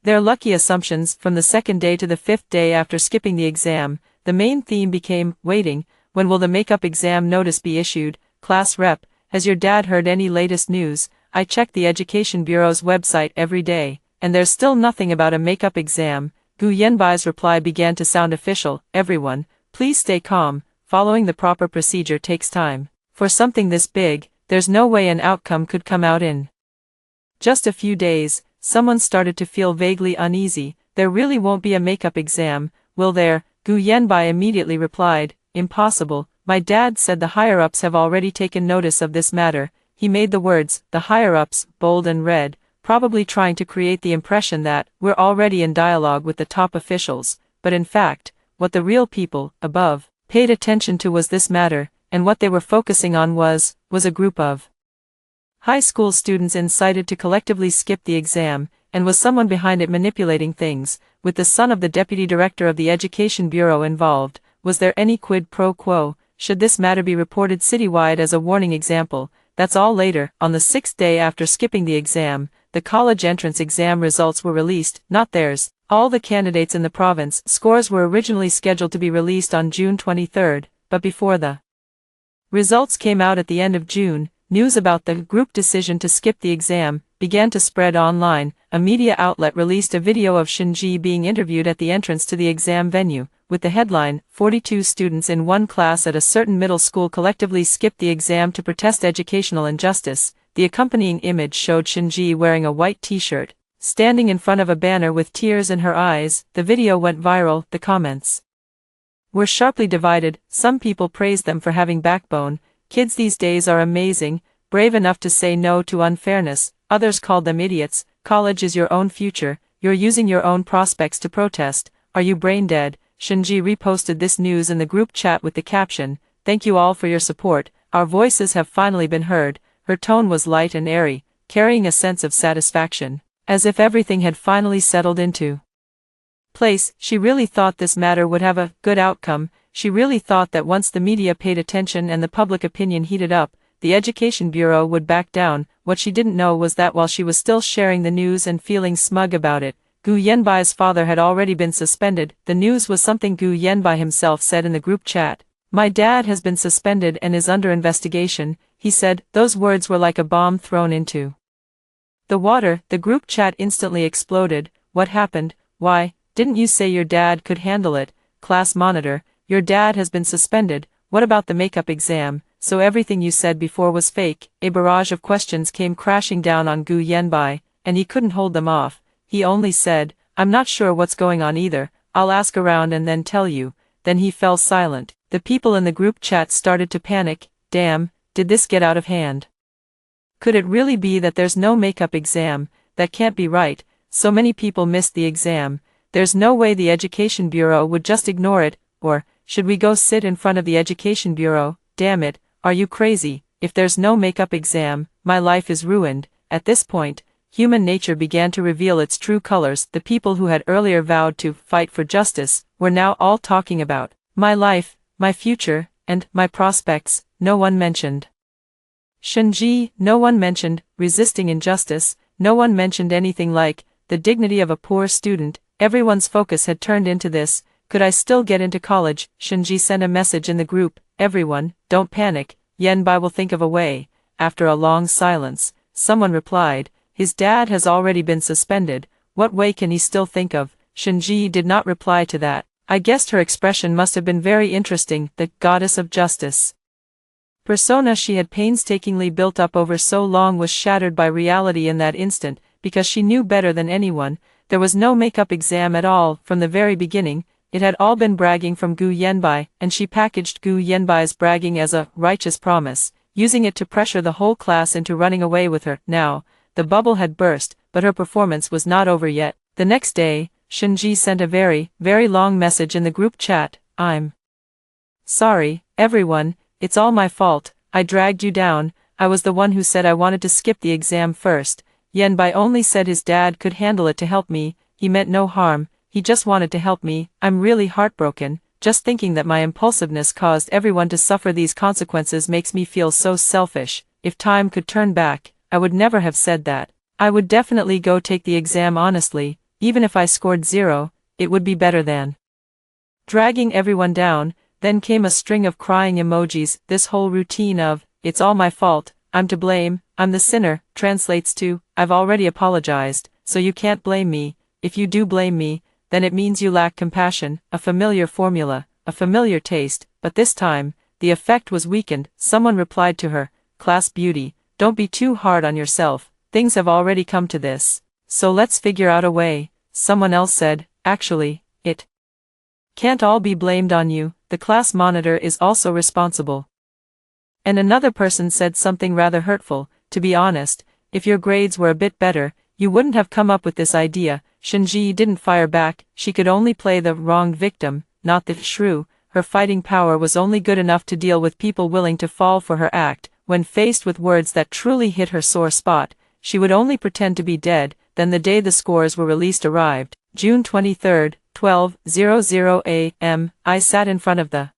their lucky assumptions. From the second day to the fifth day after skipping the exam, the main theme became waiting. When will the makeup exam notice be issued? Class rep, has your dad heard any latest news? I check the Education Bureau's website every day, and there's still nothing about a makeup exam. Gu Yanbai's reply began to sound official. Everyone, please stay calm. Following the proper procedure takes time. For something this big, there's no way an outcome could come out in just a few days. Someone started to feel vaguely uneasy. There really won't be a makeup exam, will there? Gu Yanbai immediately replied, impossible. My dad said the higher-ups have already taken notice of this matter. He made the words, the higher-ups, bold and red, probably trying to create the impression that we're already in dialogue with the top officials, but in fact, what the real people, above, paid attention to was this matter, and what they were focusing on was a group of high school students incited to collectively skip the exam, and was someone behind it manipulating things, with the son of the deputy director of the Education Bureau involved. Was there any quid pro quo? Should this matter be reported citywide as a warning example? That's all later. On the sixth day after skipping the exam, the college entrance exam results were released, not theirs. All the candidates in the province. Scores were originally scheduled to be released on June 23, but before the results came out at the end of June, news about the group decision to skip the exam began to spread online. A media outlet released a video of Shinji being interviewed at the entrance to the exam venue, with the headline, 42 students in one class at a certain middle school collectively skipped the exam to protest educational injustice. The accompanying image showed Shinji wearing a white t-shirt, standing in front of a banner with tears in her eyes. The video went viral. The comments were sharply divided. Some people praised them for having backbone. Kids these days are amazing, brave enough to say no to unfairness. Others called them idiots. College is your own future. You're using your own prospects to protest. Are you brain dead? Shinji reposted this news in the group chat with the caption, "Thank you all for your support. Our voices have finally been heard." Her tone was light and airy, carrying a sense of satisfaction, as if everything had finally settled into place. She really thought this matter would have a good outcome. She really thought that once the media paid attention and the public opinion heated up, the Education Bureau would back down. What she didn't know was that while she was still sharing the news and feeling smug about it, Gu Yanbai's father had already been suspended. The news was something Gu Yanbai himself said in the group chat. "My dad has been suspended and is under investigation," he said. Those words were like a bomb thrown into the water. The group chat instantly exploded. What happened? Why, didn't you say your dad could handle it? Class monitor, your dad has been suspended. What about the makeup exam? So everything you said before was fake. A barrage of questions came crashing down on Gu Yanbai, and he couldn't hold them off. He only said, "I'm not sure what's going on either. I'll ask around and then tell you." Then he fell silent. The people in the group chat started to panic. Damn, did this get out of hand? Could it really be that there's no makeup exam? That can't be right. So many people missed the exam. There's no way the Education Bureau would just ignore it. Or, should we go sit in front of the Education Bureau? Damn it, are you crazy? If there's no makeup exam, my life is ruined. At this point, human nature began to reveal its true colors. The people who had earlier vowed to fight for justice were now all talking about my life, my future, and my prospects. No one mentioned Shinji, no one mentioned resisting injustice, no one mentioned anything like the dignity of a poor student. Everyone's focus had turned into this. Could I still get into college? Shinji sent a message in the group. Everyone, don't panic. Yanbai will think of a way. After a long silence, someone replied, his dad has already been suspended. What way can he still think of? Shinji did not reply to that. I guessed her expression must have been very interesting. The goddess of justice persona she had painstakingly built up over so long was shattered by reality in that instant, because she knew better than anyone. There was no makeup exam at all. From the very beginning, it had all been bragging from Gu Yanbai, and she packaged Gu Yanbai's bragging as a righteous promise, using it to pressure the whole class into running away with her. Now, the bubble had burst, but her performance was not over yet. The next day, Shinji sent a very, very long message in the group chat. I'm sorry, everyone, it's all my fault. I dragged you down. I was the one who said I wanted to skip the exam first. Yenbai only said his dad could handle it to help me, he meant no harm, he just wanted to help me. I'm really heartbroken, just thinking that my impulsiveness caused everyone to suffer these consequences makes me feel so selfish. If time could turn back, I would never have said that. I would definitely go take the exam honestly, even if I scored 0, it would be better than dragging everyone down. Then came a string of crying emojis. This whole routine of, it's all my fault, I'm to blame, I'm the sinner, translates to, I've already apologized, so you can't blame me. If you do blame me, then it means you lack compassion. A familiar formula, a familiar taste, but this time, the effect was weakened. Someone replied to her, class beauty, don't be too hard on yourself, things have already come to this, so let's figure out a way. Someone else said, actually, it can't all be blamed on you, the class monitor is also responsible. And another person said something rather hurtful, to be honest, if your grades were a bit better, you wouldn't have come up with this idea. Shinji didn't fire back, she could only play the wronged victim, not the shrew. Her fighting power was only good enough to deal with people willing to fall for her act. When faced with words that truly hit her sore spot, she would only pretend to be dead. Then the day the scores were released arrived, June 23, 12:00 a.m. I sat in front of the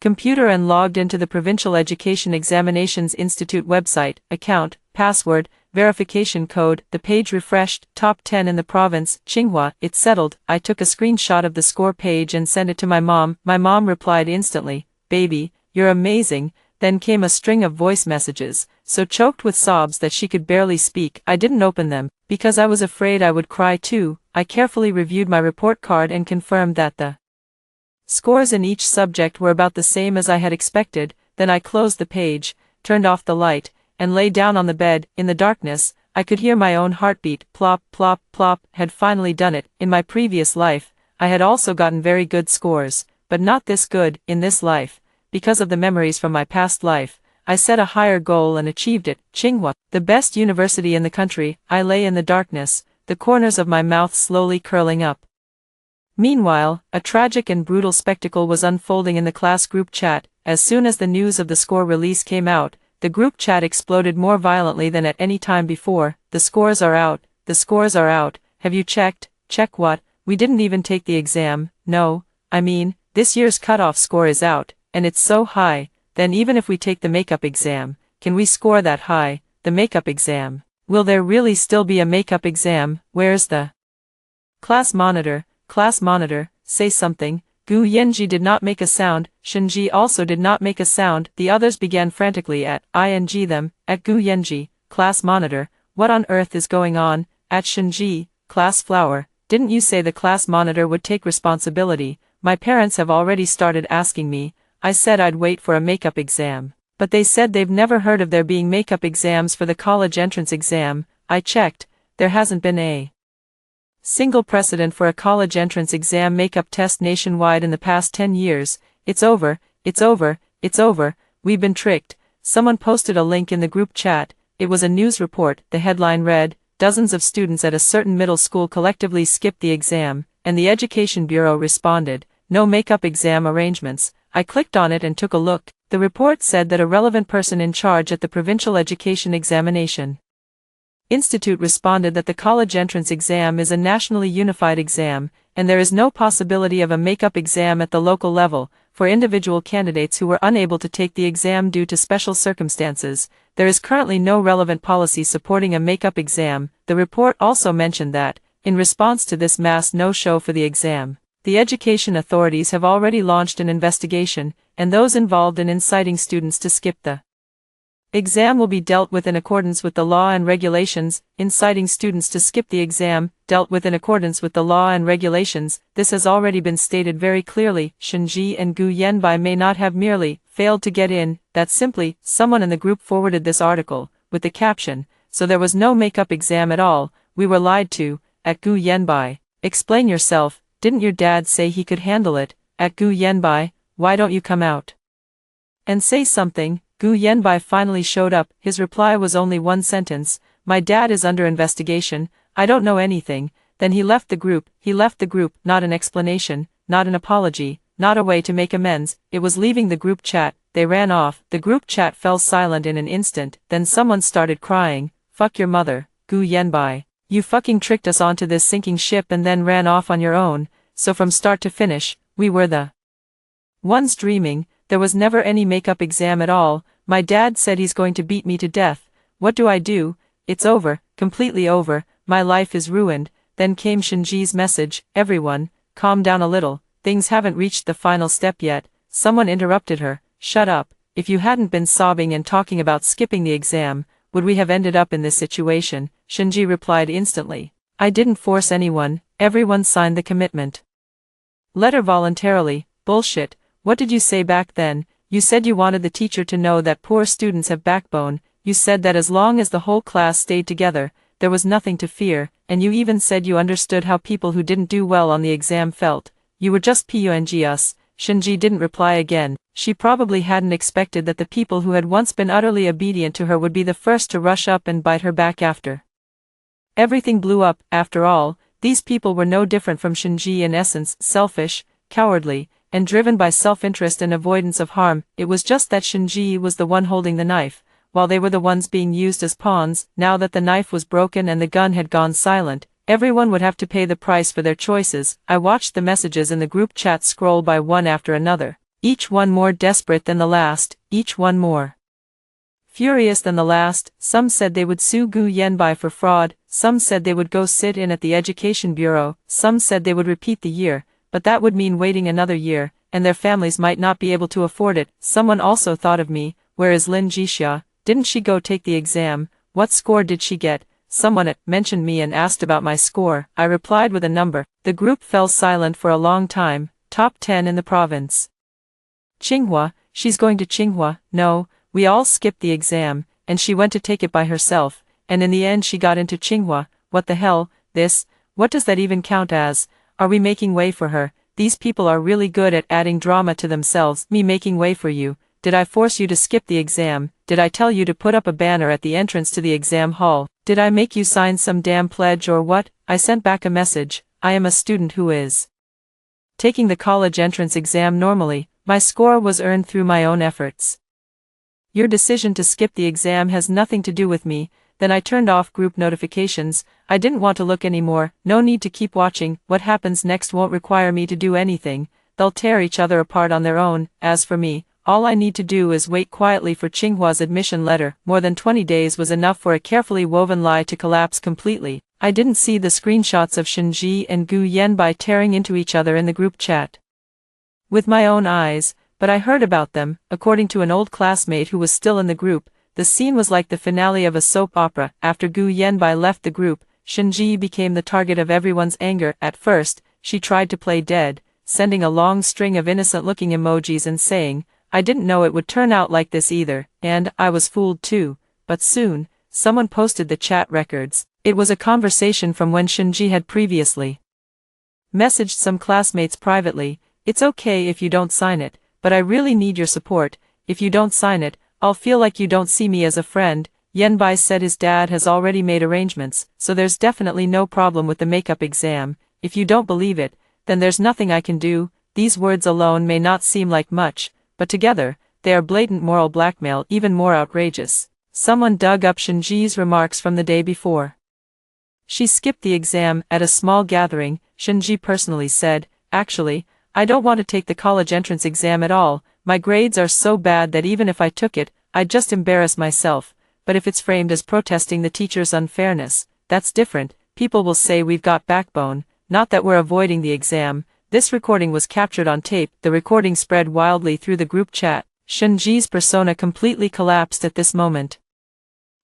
computer and logged into the Provincial Education Examinations Institute website, account, password, verification code. The page refreshed, top 10 in the province, Tsinghua. It settled. I took a screenshot of the score page and sent it to my mom. My mom replied instantly, baby, you're amazing. Then came a string of voice messages, so choked with sobs that she could barely speak. I didn't open them, because I was afraid I would cry too. I carefully reviewed my report card and confirmed that the scores in each subject were about the same as I had expected. Then I closed the page, turned off the light, and lay down on the bed. In the darkness, I could hear my own heartbeat. Plop, plop, plop. Had finally done it. In my previous life, I had also gotten very good scores, but not this good. In this life, because of the memories from my past life, I set a higher goal and achieved it. Tsinghua, the best university in the country. I lay in the darkness, the corners of my mouth slowly curling up. Meanwhile, a tragic and brutal spectacle was unfolding in the class group chat. As soon as the news of the score release came out, the group chat exploded more violently than at any time before. The scores are out, the scores are out, have you checked? Check what? We didn't even take the exam. No, I mean, this year's cutoff score is out, and it's so high. Then even if we take the makeup exam, can we score that high? The makeup exam. Will there really still be a makeup exam? Where's the class monitor? Class monitor, say something. Gu Yenji did not make a sound. Shinji also did not make a sound. The others began frantically at ing them, at Gu Yenji, class monitor, what on earth is going on? At Shinji, class flower, didn't you say the class monitor would take responsibility? My parents have already started asking me. I said I'd wait for a makeup exam, but they said they've never heard of there being makeup exams for the college entrance exam. I checked, there hasn't been a single precedent for a college entrance exam makeup test nationwide in the past 10 years. It's over, it's over, it's over, we've been tricked. Someone posted a link in the group chat. It was a news report. The headline read, dozens of students at a certain middle school collectively skipped the exam, and the Education Bureau responded, no makeup exam arrangements. I clicked on it and took a look. The report said that a relevant person in charge at the Provincial Education Examination Institute responded that the college entrance exam is a nationally unified exam, and there is no possibility of a makeup exam at the local level. For individual candidates who were unable to take the exam due to special circumstances, there is currently no relevant policy supporting a makeup exam. The report also mentioned that, in response to this mass no-show for the exam, the education authorities have already launched an investigation, and those involved in inciting students to skip the exam will be dealt with in accordance with the law and regulations. Inciting students to skip the exam, dealt with in accordance with the law and regulations. This has already been stated very clearly. Shinji and Gu Yenbai may not have merely failed to get in, that's simply, someone in the group forwarded this article, with the caption, so there was no makeup exam at all, we were lied to. At Gu Yenbai, explain yourself, didn't your dad say he could handle it? At Gu Yenbai, why don't you come out and say something? Gu Yenbai finally showed up. His reply was only one sentence, my dad is under investigation, I don't know anything. Then he left the group. Not an explanation, not an apology, not a way to make amends. It was leaving the group chat. They ran off. The group chat fell silent in an instant. Then someone started crying, fuck your mother. Gu Yenbai. You fucking tricked us onto this sinking ship and then ran off on your own, so from start to finish, we were the ones dreaming. There was never any makeup exam at all. My dad said he's going to beat me to death. What do? It's over, completely over, my life is ruined. Then came Shinji's message, everyone, calm down a little, things haven't reached the final step yet. Someone interrupted her, shut up, if you hadn't been sobbing and talking about skipping the exam, would we have ended up in this situation? Shinji replied instantly. I didn't force anyone, everyone signed the commitment letter voluntarily. Bullshit, what did you say back then? You said you wanted the teacher to know that poor students have backbone, you said that as long as the whole class stayed together, there was nothing to fear, and you even said you understood how people who didn't do well on the exam felt. You were just pung us. Shinji didn't reply again. She probably hadn't expected that the people who had once been utterly obedient to her would be the first to rush up and bite her back after everything blew up. After all, these people were no different from Shinji in essence, selfish, cowardly, and driven by self-interest and avoidance of harm. It was just that Shinji was the one holding the knife, while they were the ones being used as pawns. Now that the knife was broken and the gun had gone silent, everyone would have to pay the price for their choices. I watched the messages in the group chat scroll by one after another, each one more desperate than the last, each one more furious than the last. Some said they would sue Gu Yenbai for fraud, some said they would go sit in at the education bureau, some said they would repeat the year, but that would mean waiting another year, and their families might not be able to afford it. Someone also thought of me, where is Lin Jixia? Didn't she go take the exam? What score did she get? Someone mentioned me and asked about my score. I replied with a number. The group fell silent for a long time. Top 10 in the province. Tsinghua, she's going to Tsinghua. No, we all skipped the exam, and she went to take it by herself, and in the end she got into Tsinghua. What the hell, this? What does that even count as? Are we making way for her? These people are really good at adding drama to themselves. Me making way for you? Did I force you to skip the exam? Did I tell you to put up a banner at the entrance to the exam hall? Did I make you sign some damn pledge or what? I sent back a message. I am a student who is taking the college entrance exam normally. My score was earned through my own efforts. Your decision to skip the exam has nothing to do with me. Then I turned off group notifications. I didn't want to look anymore. No need to keep watching. What happens next won't require me to do anything. They'll tear each other apart on their own. As for me, all I need to do is wait quietly for Tsinghua's admission letter. More than 20 days was enough for a carefully woven lie to collapse completely. I didn't see the screenshots of Shinji and Gu Yenbai tearing into each other in the group chat with my own eyes, but I heard about them. According to an old classmate who was still in the group, the scene was like the finale of a soap opera. After Gu Yenbai left the group, Shinji became the target of everyone's anger. At first, she tried to play dead, sending a long string of innocent-looking emojis and saying, I didn't know it would turn out like this either, and I was fooled too. But soon, someone posted the chat records. It was a conversation from when Shinji had previously messaged some classmates privately. It's okay if you don't sign it, but I really need your support. If you don't sign it, I'll feel like you don't see me as a friend. Yenbai said his dad has already made arrangements, so there's definitely no problem with the makeup exam. If you don't believe it, then there's nothing I can do. These words alone may not seem like much, but together, they are blatant moral blackmail, even more outrageous. Someone dug up Shinji's remarks from the day before. She skipped the exam at a small gathering. Shinji personally said, actually, I don't want to take the college entrance exam at all. My grades are so bad that even if I took it, I'd just embarrass myself. But if it's framed as protesting the teacher's unfairness, that's different. People will say we've got backbone, not that we're avoiding the exam. This recording was captured on tape. The recording spread wildly through the group chat. Shinji's persona completely collapsed at this moment.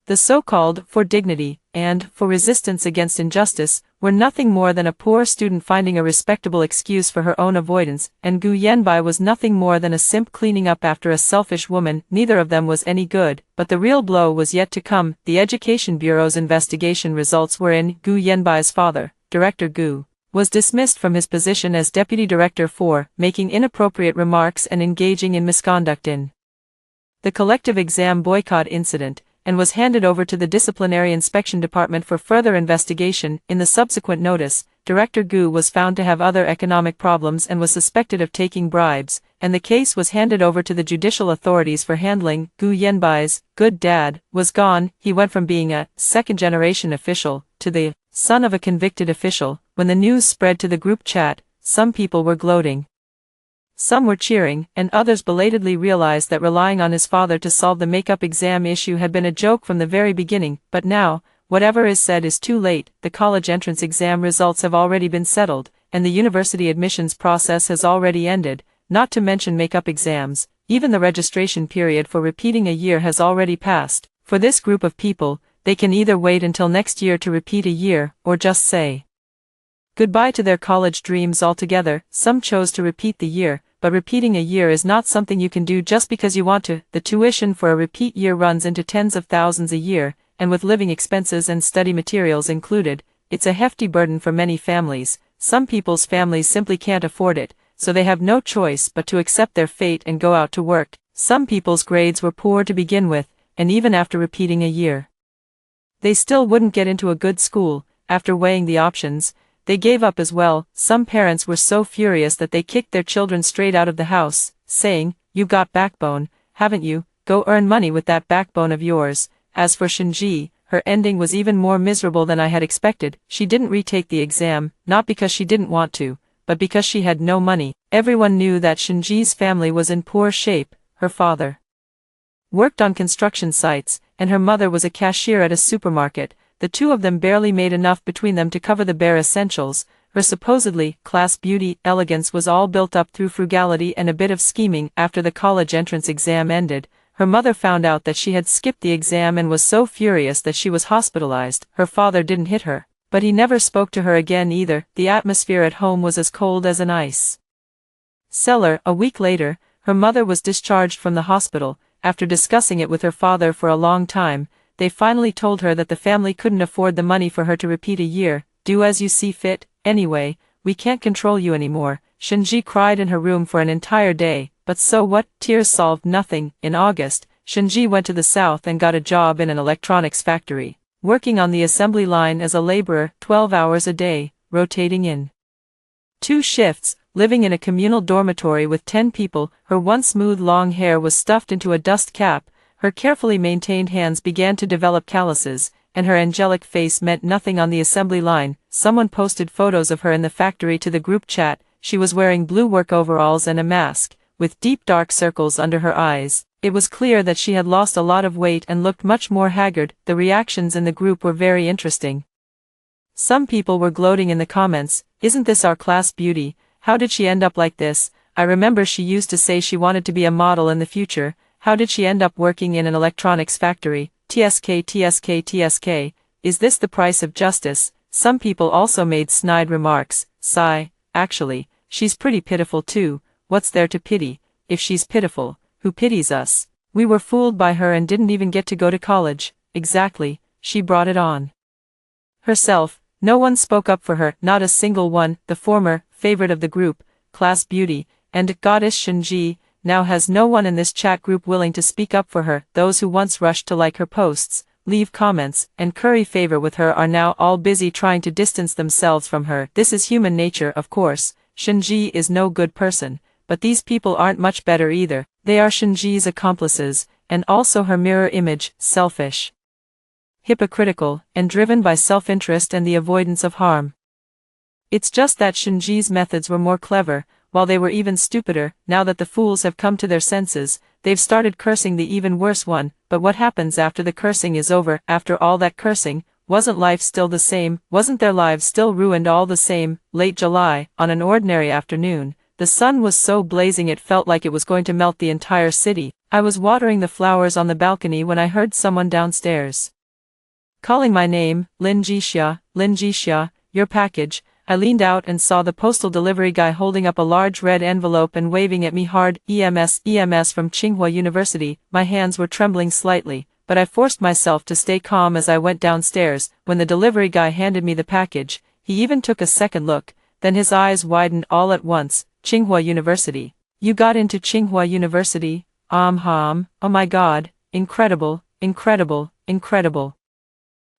The so-called for dignity and for resistance against injustice were nothing more than a poor student finding a respectable excuse for her own avoidance, and Gu Yenbai was nothing more than a simp cleaning up after a selfish woman. Neither of them was any good, but the real blow was yet to come. The Education Bureau's investigation results were in. Gu Yenbai's father, Director Gu, was dismissed from his position as deputy director for making inappropriate remarks and engaging in misconduct in the collective exam boycott incident, and was handed over to the Disciplinary Inspection Department for further investigation. In the subsequent notice, Director Gu was found to have other economic problems and was suspected of taking bribes, and the case was handed over to the judicial authorities for handling. Gu Yanbai's good dad was gone. He went from being a second-generation official to the son of a convicted official. When the news spread to the group chat, some people were gloating. Some were cheering, and others belatedly realized that relying on his father to solve the makeup exam issue had been a joke from the very beginning. But now, whatever is said is too late. The college entrance exam results have already been settled, and the university admissions process has already ended, not to mention makeup exams. Even the registration period for repeating a year has already passed. For this group of people, they can either wait until next year to repeat a year, or just say goodbye to their college dreams altogether. Some chose to repeat the year, but repeating a year is not something you can do just because you want to. The tuition for a repeat year runs into tens of thousands a year, and with living expenses and study materials included, it's a hefty burden for many families. Some people's families simply can't afford it, so they have no choice but to accept their fate and go out to work. Some people's grades were poor to begin with, and even after repeating a year, they still wouldn't get into a good school. After weighing the options, they gave up as well. Some parents were so furious that they kicked their children straight out of the house, saying, "You've got backbone, haven't you? Go earn money with that backbone of yours." As for Shinji, her ending was even more miserable than I had expected. She didn't retake the exam, not because she didn't want to, but because she had no money. Everyone knew that Shinji's family was in poor shape. Her father worked on construction sites, and her mother was a cashier at a supermarket. The two of them barely made enough between them to cover the bare essentials. Her supposedly class beauty elegance was all built up through frugality and a bit of scheming. After the college entrance exam ended, her mother found out that she had skipped the exam and was so furious that she was hospitalized. Her father didn't hit her, but he never spoke to her again either. The atmosphere at home was as cold as an ice cellar. A week later, her mother was discharged from the hospital. After discussing it with her father for a long time, they finally told her that the family couldn't afford the money for her to repeat a year. "Do as you see fit, anyway, we can't control you anymore." Shinji cried in her room for an entire day, but so what? Tears solved nothing. In August, Shinji went to the south and got a job in an electronics factory, working on the assembly line as a laborer, 12 hours a day, rotating in 2 shifts, living in a communal dormitory with 10 people. Her once smooth long hair was stuffed into a dust cap. Her carefully maintained hands began to develop calluses, and her angelic face meant nothing on the assembly line. Someone posted photos of her in the factory to the group chat. She was wearing blue work overalls and a mask, with deep dark circles under her eyes. It was clear that she had lost a lot of weight and looked much more haggard. The reactions in the group were very interesting. Some people were gloating in the comments, "Isn't this our class beauty? How did she end up like this? I remember she used to say she wanted to be a model in the future. How did she end up working in an electronics factory? TSK TSK TSK, is this the price of justice?" Some people also made snide remarks. Sigh, actually, she's pretty pitiful too. What's there to pity? If she's pitiful, who pities us? We were fooled by her and didn't even get to go to college. Exactly, she brought it on herself. No one spoke up for her, not a single one. The former favorite of the group, class beauty, and goddess Shinji, now has no one in this chat group willing to speak up for her. Those who once rushed to like her posts, leave comments, and curry favor with her are now all busy trying to distance themselves from her. This is human nature, of course. Shinji is no good person, but these people aren't much better either. They are Shinji's accomplices, and also her mirror image, selfish, hypocritical, and driven by self-interest and the avoidance of harm. It's just that Shinji's methods were more clever, while they were even stupider. Now that the fools have come to their senses, they've started cursing the even worse one. But what happens after the cursing is over? After all that cursing, wasn't life still the same? Wasn't their lives still ruined all the same? Late July, on an ordinary afternoon, the sun was so blazing it felt like it was going to melt the entire city. I was watering the flowers on the balcony when I heard someone downstairs calling my name. Lin Jixia, your package." I leaned out and saw the postal delivery guy holding up a large red envelope and waving at me hard. EMS from Tsinghua University." My hands were trembling slightly, but I forced myself to stay calm as I went downstairs. When the delivery guy handed me the package, he even took a second look, then his eyes widened all at once. "Tsinghua University? You got into Tsinghua University? Oh my god, incredible, incredible, incredible."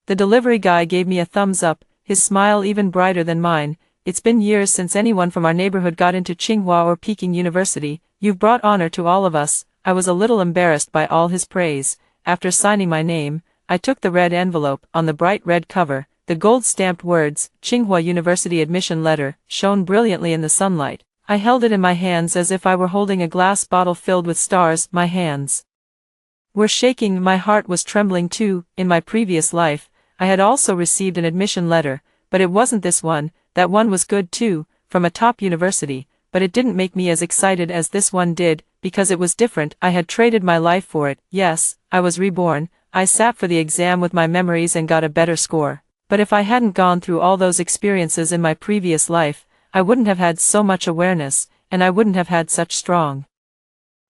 The delivery guy gave me a thumbs up. his smile even brighter than mine. It's been years since anyone from our neighborhood got into Tsinghua or Peking University. You've brought honor to all of us. I was a little embarrassed by all his praise. After signing my name, I took the red envelope. On the bright red cover, the gold-stamped words, Tsinghua University admission letter, shone brilliantly in the sunlight. I held it in my hands as if I were holding a glass bottle filled with stars. My hands were shaking, my heart was trembling too. In my previous life, I had also received an admission letter, but it wasn't this one. That one was good too, from a top university, but it didn't make me as excited as this one did, because it was different. I had traded my life for it. Yes, I was reborn. I sat for the exam with my memories and got a better score. But if I hadn't gone through all those experiences in my previous life, I wouldn't have had so much awareness, and I wouldn't have had such strong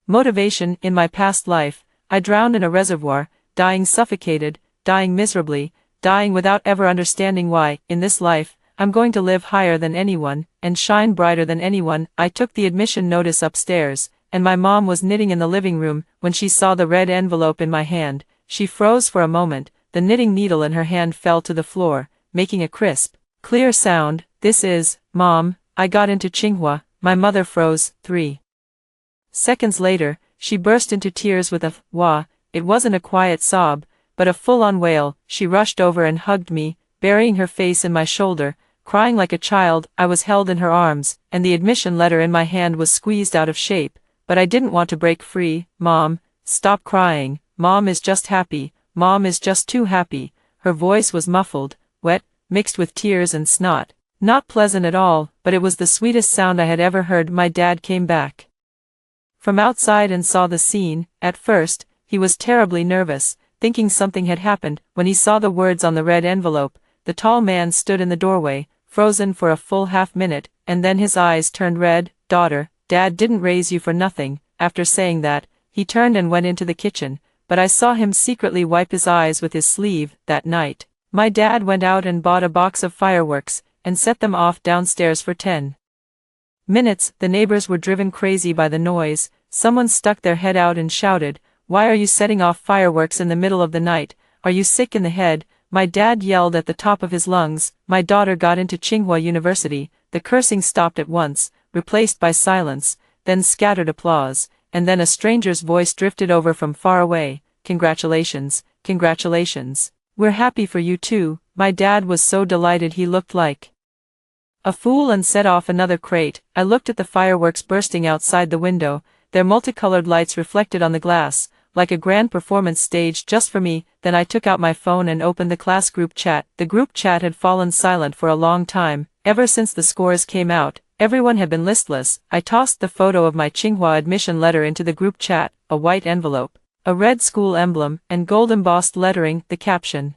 motivation. In my past life, I drowned in a reservoir, dying suffocated, dying miserably, dying without ever understanding why. In this life, I'm going to live higher than anyone, and shine brighter than anyone. I took the admission notice upstairs, and my mom was knitting in the living room. When she saw the red envelope in my hand, she froze for a moment. The knitting needle in her hand fell to the floor, making a crisp, clear sound. This is, Mom, I got into Tsinghua. My mother froze. 3 seconds later, she burst into tears with a wah. It wasn't a quiet sob, but a full-on wail. She rushed over and hugged me, burying her face in my shoulder, crying like a child. I was held in her arms, and the admission letter in my hand was squeezed out of shape, but I didn't want to break free. Mom, stop crying. Mom is just happy. Mom is just too happy. Her voice was muffled, wet, mixed with tears and snot. Not pleasant at all, but it was the sweetest sound I had ever heard. My dad came back from outside and saw the scene. At first, he was terribly nervous, thinking something had happened. When he saw the words on the red envelope, the tall man stood in the doorway, frozen for a full half-minute, and then his eyes turned red. Daughter, Dad didn't raise you for nothing. After saying that, he turned and went into the kitchen, but I saw him secretly wipe his eyes with his sleeve. That night, my dad went out and bought a box of fireworks, and set them off downstairs for 10 minutes. The neighbors were driven crazy by the noise. Someone stuck their head out and shouted, "Why are you setting off fireworks in the middle of the night? Are you sick in the head?" My dad yelled at the top of his lungs. My daughter got into Tsinghua University. The cursing stopped at once, replaced by silence, then scattered applause, and then a stranger's voice drifted over from far away. "Congratulations, congratulations. We're happy for you too." My dad was so delighted he looked like a fool and set off another crate. I looked at the fireworks bursting outside the window, their multicolored lights reflected on the glass, like a grand performance staged just for me. Then I took out my phone and opened the class group chat. The group chat had fallen silent for a long time. Ever since the scores came out, everyone had been listless. I tossed the photo of my Tsinghua admission letter into the group chat, a white envelope, a red school emblem, and gold-embossed lettering. The caption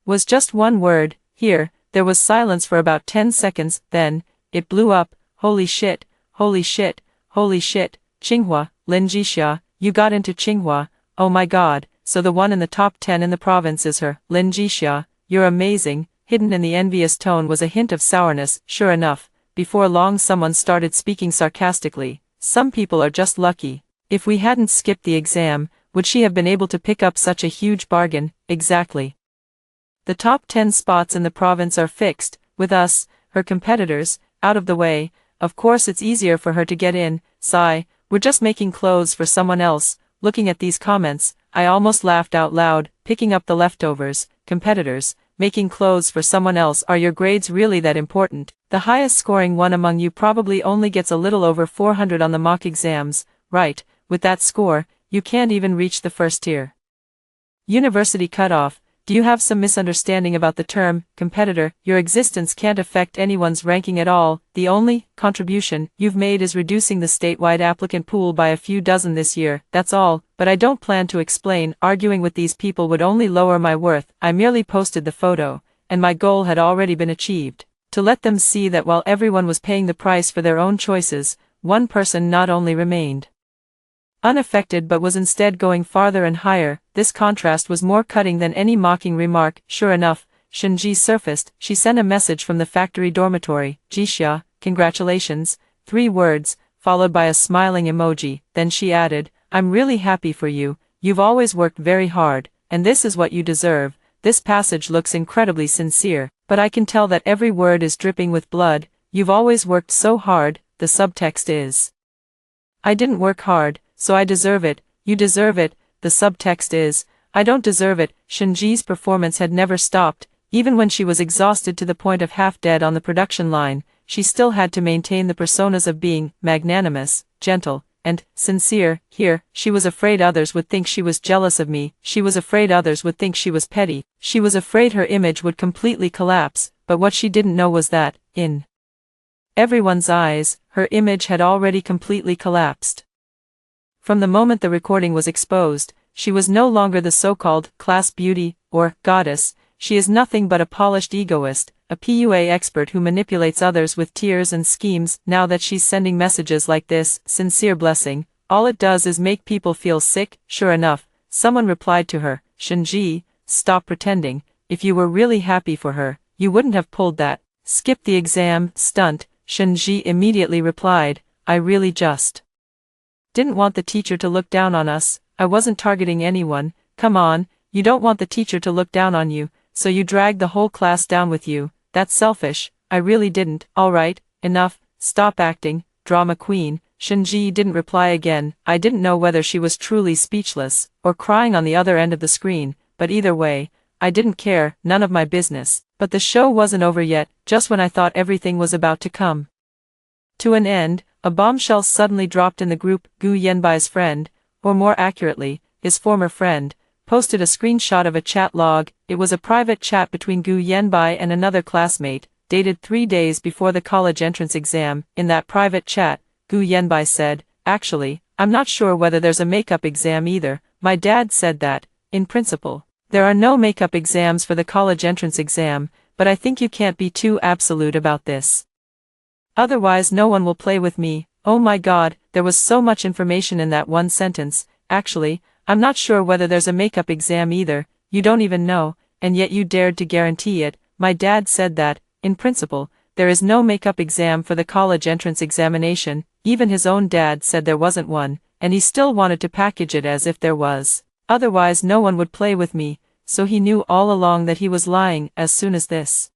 was just one word, "Here." There was silence for about 10 seconds, then it blew up. Holy shit, holy shit, holy shit. Tsinghua, Lin Jixia, you got into Tsinghua. Oh my god, so the one in the top 10 in the province is her. Lin Jixia, you're amazing. Hidden in the envious tone was a hint of sourness. Sure enough, before long someone started speaking sarcastically. Some people are just lucky. If we hadn't skipped the exam, would she have been able to pick up such a huge bargain? Exactly. The top 10 spots in the province are fixed, with us, her competitors, out of the way. Of course it's easier for her to get in. Sigh, we're just making clothes for someone else. Looking at these comments, I almost laughed out loud. Picking up the leftovers, competitors, making clothes for someone else. Are your grades really that important? The highest scoring one among you probably only gets a little over 400 on the mock exams, right? With that score, you can't even reach the first tier university cutoff. Do you have some misunderstanding about the term competitor? Your existence can't affect anyone's ranking at all. The only contribution you've made is reducing the statewide applicant pool by a few dozen this year. That's all, but I don't plan to explain. Arguing with these people would only lower my worth. I merely posted the photo, and my goal had already been achieved. To let them see that while everyone was paying the price for their own choices, one person not only remained unaffected but was instead going farther and higher. This contrast was more cutting than any mocking remark. Sure enough, Shenji surfaced. She sent a message from the factory dormitory. "Jixia, congratulations." 3 words, followed by a smiling emoji. Then she added, "I'm really happy for you. You've always worked very hard, and this is what you deserve." This passage looks incredibly sincere. But I can tell that every word is dripping with blood. You've always worked so hard, the subtext is. I didn't work hard, so I deserve it. You deserve it, the subtext is. I don't deserve it. Shinji's performance had never stopped. Even when she was exhausted to the point of half dead on the production line, she still had to maintain the personas of being magnanimous, gentle, and sincere. Here, she was afraid others would think she was jealous of me. She was afraid others would think she was petty. She was afraid her image would completely collapse, but what she didn't know was that, in everyone's eyes, her image had already completely collapsed. From the moment the recording was exposed, she was no longer the so-called class beauty, or goddess. She is nothing but a polished egoist, a PUA expert who manipulates others with tears and schemes. Now that she's sending messages like this, sincere blessing, all it does is make people feel sick. Sure enough, someone replied to her, Shinji, stop pretending. If you were really happy for her, you wouldn't have pulled that skip the exam stunt. Shinji immediately replied, I really just didn't want the teacher to look down on us. I wasn't targeting anyone. Come on, you don't want the teacher to look down on you, so you dragged the whole class down with you. That's selfish. I really didn't. Alright, enough, stop acting, drama queen. Shinji didn't reply again. I didn't know whether she was truly speechless, or crying on the other end of the screen, but either way, I didn't care, none of my business. But the show wasn't over yet. Just when I thought everything was about to come to an end, a bombshell suddenly dropped in the group. Gu Yenbai's friend, or more accurately, his former friend, posted a screenshot of a chat log. It was a private chat between Gu Yenbai and another classmate, dated 3 days before the college entrance exam. In that private chat, Gu Yenbai said, actually, I'm not sure whether there's a makeup exam either. My dad said that, in principle, there are no makeup exams for the college entrance exam, but I think you can't be too absolute about this. Otherwise no one will play with me. Oh my god, there was so much information in that one sentence. Actually, I'm not sure whether there's a makeup exam either. You don't even know, and yet you dared to guarantee it. My dad said that, in principle, there is no makeup exam for the college entrance examination. Even his own dad said there wasn't one, and he still wanted to package it as if there was. Otherwise no one would play with me, so he knew all along that he was lying. As soon as this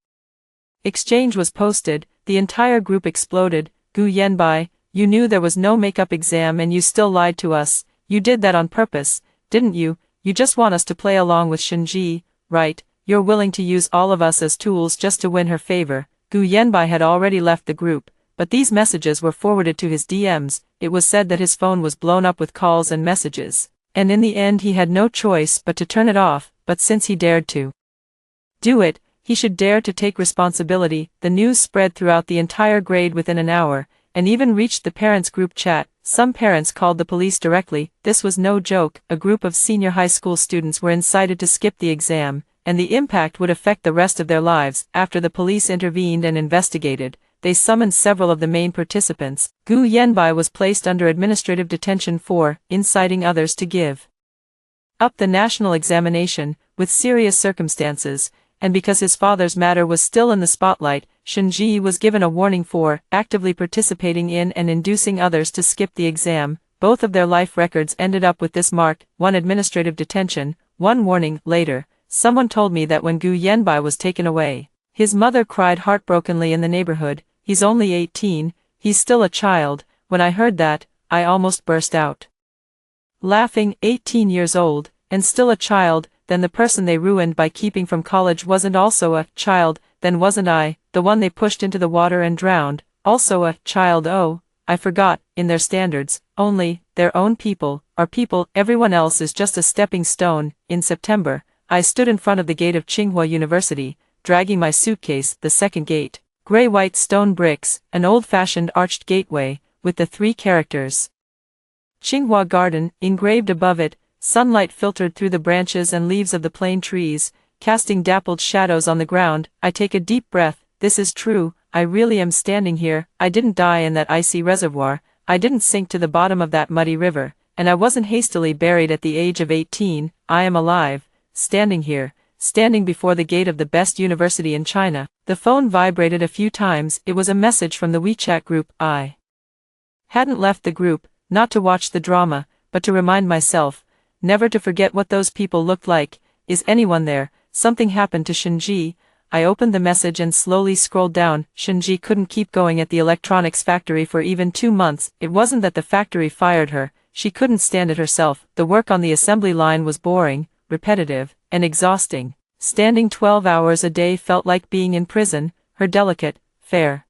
exchange was posted, the entire group exploded. Gu Yenbai, you knew there was no makeup exam and you still lied to us. You did that on purpose, didn't you? You just want us to play along with Shinji, right? You're willing to use all of us as tools just to win her favor. Gu Yenbai had already left the group, but these messages were forwarded to his DMs. It was said that his phone was blown up with calls and messages, and in the end he had no choice but to turn it off. But since he dared to do it, he should dare to take responsibility. The news spread throughout the entire grade within an hour, and even reached the parents' group chat. Some parents called the police directly. This was no joke. A group of senior high school students were incited to skip the exam, and the impact would affect the rest of their lives. After the police intervened and investigated, they summoned several of the main participants. Gu Yenbai was placed under administrative detention for inciting others to give up the national examination, with serious circumstances, and because his father's matter was still in the spotlight, Shinji was given a warning for actively participating in and inducing others to skip the exam. Both of their life records ended up with this mark, one administrative detention, one warning. Later, someone told me that when Gu Yenbai was taken away, his mother cried heartbrokenly in the neighborhood. He's only 18, he's still a child. When I heard that, I almost burst out laughing. 18 years old, and still a child. Then the person they ruined by keeping from college wasn't also a child. Then wasn't I, the one they pushed into the water and drowned, also a child? Oh, I forgot. In their standards, only their own people are people. Everyone else is just a stepping stone. In September, I stood in front of the gate of Tsinghua University, dragging my suitcase. The second gate, gray-white stone bricks, an old-fashioned arched gateway, with the 3 characters Tsinghua Garden engraved above it. Sunlight filtered through the branches and leaves of the plane trees, casting dappled shadows on the ground. I take a deep breath. This is true. I really am standing here. I didn't die in that icy reservoir. I didn't sink to the bottom of that muddy river, and I wasn't hastily buried at the age of 18. I am alive, standing here, standing before the gate of the best university in China. The phone vibrated a few times. It was a message from the WeChat group. I hadn't left the group, not to watch the drama, but to remind myself, never to forget what those people looked like. Is anyone there? Something happened to Shinji. I opened the message and slowly scrolled down. Shinji couldn't keep going at the electronics factory for even 2 months. It wasn't that the factory fired her, she couldn't stand it herself. The work on the assembly line was boring, repetitive, and exhausting. Standing 12 hours a day felt like being in prison. Her delicate, fair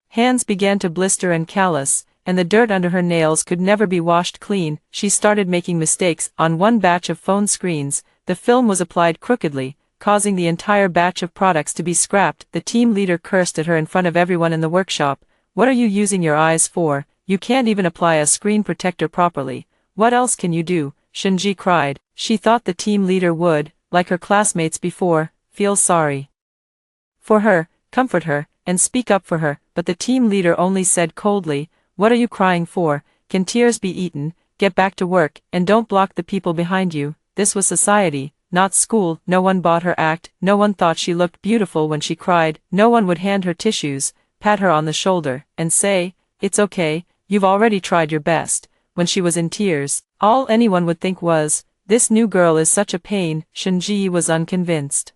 hands began to blister and callous, and the dirt under her nails could never be washed clean. She started making mistakes. On one batch of phone screens, the film was applied crookedly, causing the entire batch of products to be scrapped. The team leader cursed at her in front of everyone in the workshop. "What are you using your eyes for? You can't even apply a screen protector properly. What else can you do?" Shinji cried. She thought the team leader would, like her classmates before, feel sorry for her, comfort her, and speak up for her, but the team leader only said coldly, "What are you crying for? Can tears be eaten? Get back to work, and don't block the people behind you." This was society, not school. No one bought her act, no one thought she looked beautiful when she cried, no one would hand her tissues, pat her on the shoulder, and say, "It's okay, you've already tried your best." When she was in tears, all anyone would think was, "This new girl is such a pain." Shinji was unconvinced,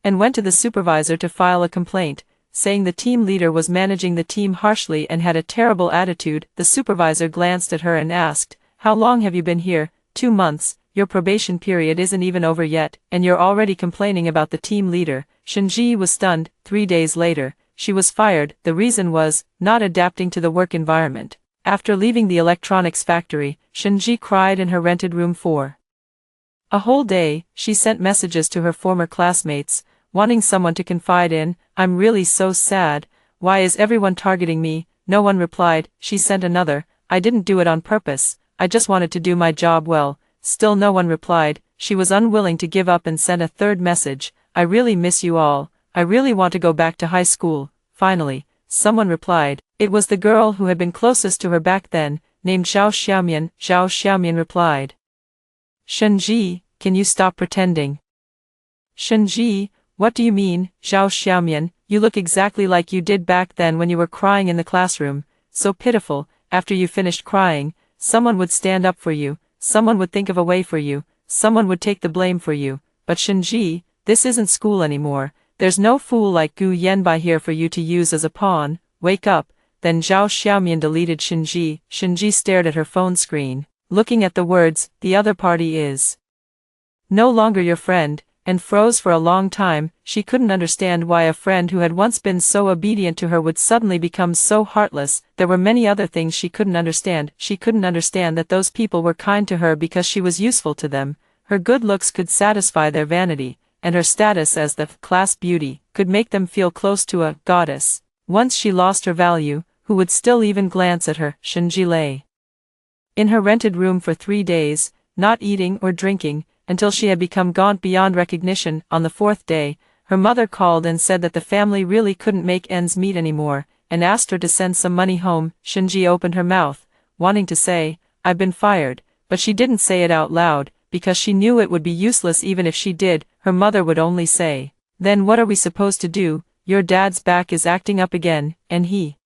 and went to the supervisor to file a complaint, saying the team leader was managing the team harshly and had a terrible attitude. The supervisor glanced at her and asked, "How long have you been here?" 2 months, your probation period isn't even over yet, and you're already complaining about the team leader." Shinji was stunned. 3 days later, she was fired. The reason was, not adapting to the work environment. After leaving the electronics factory, Shinji cried in her rented room for a whole day. She sent messages to her former classmates, wanting someone to confide in. "I'm really so sad. Why is everyone targeting me?" No one replied. She sent another, "I didn't do it on purpose, I just wanted to do my job well." Still no one replied. She was unwilling to give up and sent a third message, "I really miss you all. I really want to go back to high school." Finally, someone replied. It was the girl who had been closest to her back then, named Zhao Xiaomian. Zhao Xiaomian replied, "Shinji, can you stop pretending?" "Shinji, what do you mean?" "Zhao Xiaomian, you look exactly like you did back then when you were crying in the classroom. So pitiful. After you finished crying, someone would stand up for you, someone would think of a way for you, someone would take the blame for you. But Shinji, this isn't school anymore. There's no fool like Gu Yanbai here for you to use as a pawn. Wake up." Then Zhao Xiaomian deleted Shinji. Shinji stared at her phone screen, looking at the words, "The other party is no longer your friend," and froze for a long time. She couldn't understand why a friend who had once been so obedient to her would suddenly become so heartless. There were many other things she couldn't understand. She couldn't understand that those people were kind to her because she was useful to them. Her good looks could satisfy their vanity, and her status as the class beauty could make them feel close to a goddess. Once she lost her value, who would still even glance at her? Shinji lay in her rented room for 3 days, not eating or drinking, until she had become gaunt beyond recognition. On the 4th day, her mother called and said that the family really couldn't make ends meet anymore, and asked her to send some money home. Shinji opened her mouth, wanting to say, "I've been fired," but she didn't say it out loud, because she knew it would be useless even if she did. Her mother would only say, "Then what are we supposed to do? Your dad's back is acting up again, and he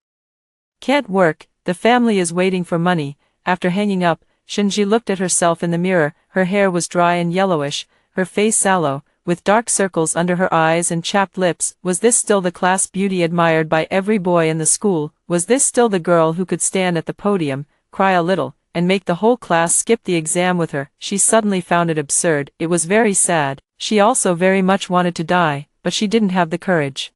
can't work. The family is waiting for money." After hanging up, Shinji looked at herself in the mirror. Her hair was dry and yellowish, her face sallow, with dark circles under her eyes and chapped lips. Was this still the class beauty admired by every boy in the school? Was this still the girl who could stand at the podium, cry a little, and make the whole class skip the exam with her? She suddenly found it absurd. It was very sad. She also very much wanted to die, but she didn't have the courage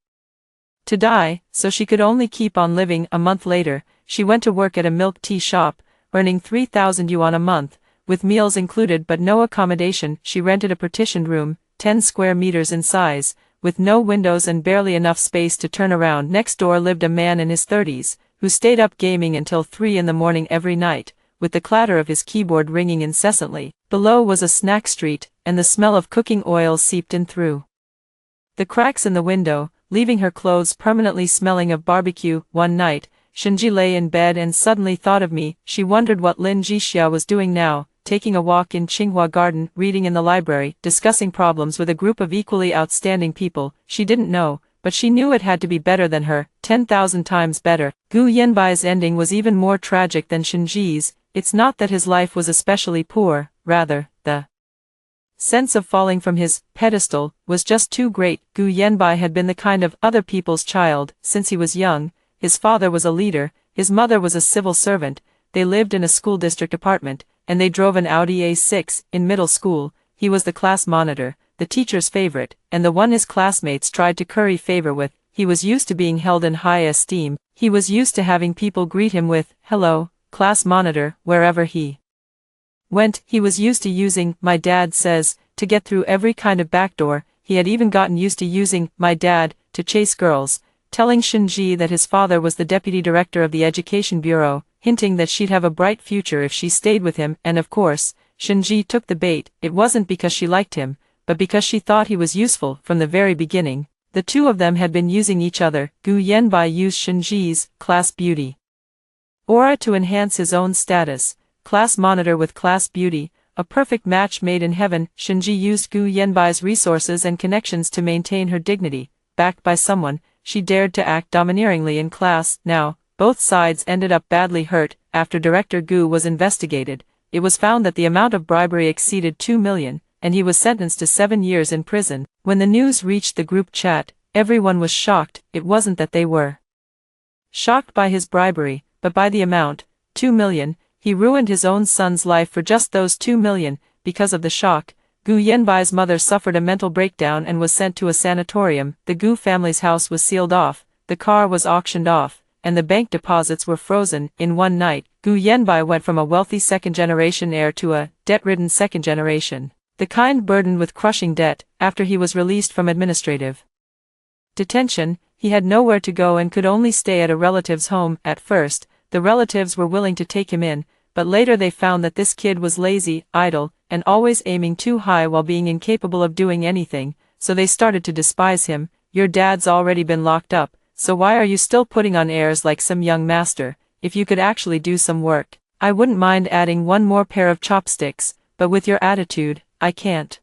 to die, so she could only keep on living. A month later, she went to work at a milk tea shop, earning 3,000 yuan a month, with meals included but no accommodation. She rented a partitioned room, 10 square meters in size, with no windows and barely enough space to turn around. Next door lived a man in his 30s, who stayed up gaming until 3 in the morning every night, with the clatter of his keyboard ringing incessantly. Below was a snack street, and the smell of cooking oil seeped in through the cracks in the window, leaving her clothes permanently smelling of barbecue. One night, Shinji lay in bed and suddenly thought of me. She wondered what Lin Jixia was doing now, taking a walk in Qinghua Garden, reading in the library, discussing problems with a group of equally outstanding people. She didn't know, but she knew it had to be better than her, 10,000 times better. Gu Yanbai's ending was even more tragic than Shinji's. It's not that his life was especially poor, rather, the sense of falling from his pedestal was just too great. Gu Yanbai had been the kind of other people's child since he was young. His father was a leader, his mother was a civil servant, they lived in a school district apartment, and they drove an Audi A6 in middle school. He was the class monitor, the teacher's favorite, and the one his classmates tried to curry favor with. He was used to being held in high esteem. He was used to having people greet him with, "Hello, class monitor," wherever he went. He was used to using "my dad says" to get through every kind of backdoor. He had even gotten used to using "my dad" to chase girls, telling Shinji that his father was the deputy director of the education bureau, hinting that she'd have a bright future if she stayed with him, and of course, Shinji took the bait. It wasn't because she liked him, but because she thought he was useful from the very beginning. The two of them had been using each other. Gu Yanbai used Shinji's class beauty aura to enhance his own status. Class monitor with class beauty, a perfect match made in heaven. Shinji used Gu Yanbai's resources and connections to maintain her dignity. Backed by someone, she dared to act domineeringly in class. Now, both sides ended up badly hurt. After Director Gu was investigated, it was found that the amount of bribery exceeded 2 million, and he was sentenced to 7 years in prison. When the news reached the group chat, everyone was shocked. It wasn't that they were shocked by his bribery, but by the amount, 2 million. He ruined his own son's life for just those 2 million. Because of the shock, Gu Yanbai's mother suffered a mental breakdown and was sent to a sanatorium. The Gu family's house was sealed off, the car was auctioned off, and the bank deposits were frozen. In one night, Gu Yanbai went from a wealthy second-generation heir to a debt-ridden second-generation, the kind burdened with crushing debt. After he was released from administrative detention, he had nowhere to go and could only stay at a relative's home. At first, the relatives were willing to take him in, but later they found that this kid was lazy, idle, and always aiming too high while being incapable of doing anything, so they started to despise him. "Your dad's already been locked up, so why are you still putting on airs like some young master? If you could actually do some work, I wouldn't mind adding one more pair of chopsticks, but with your attitude, I can't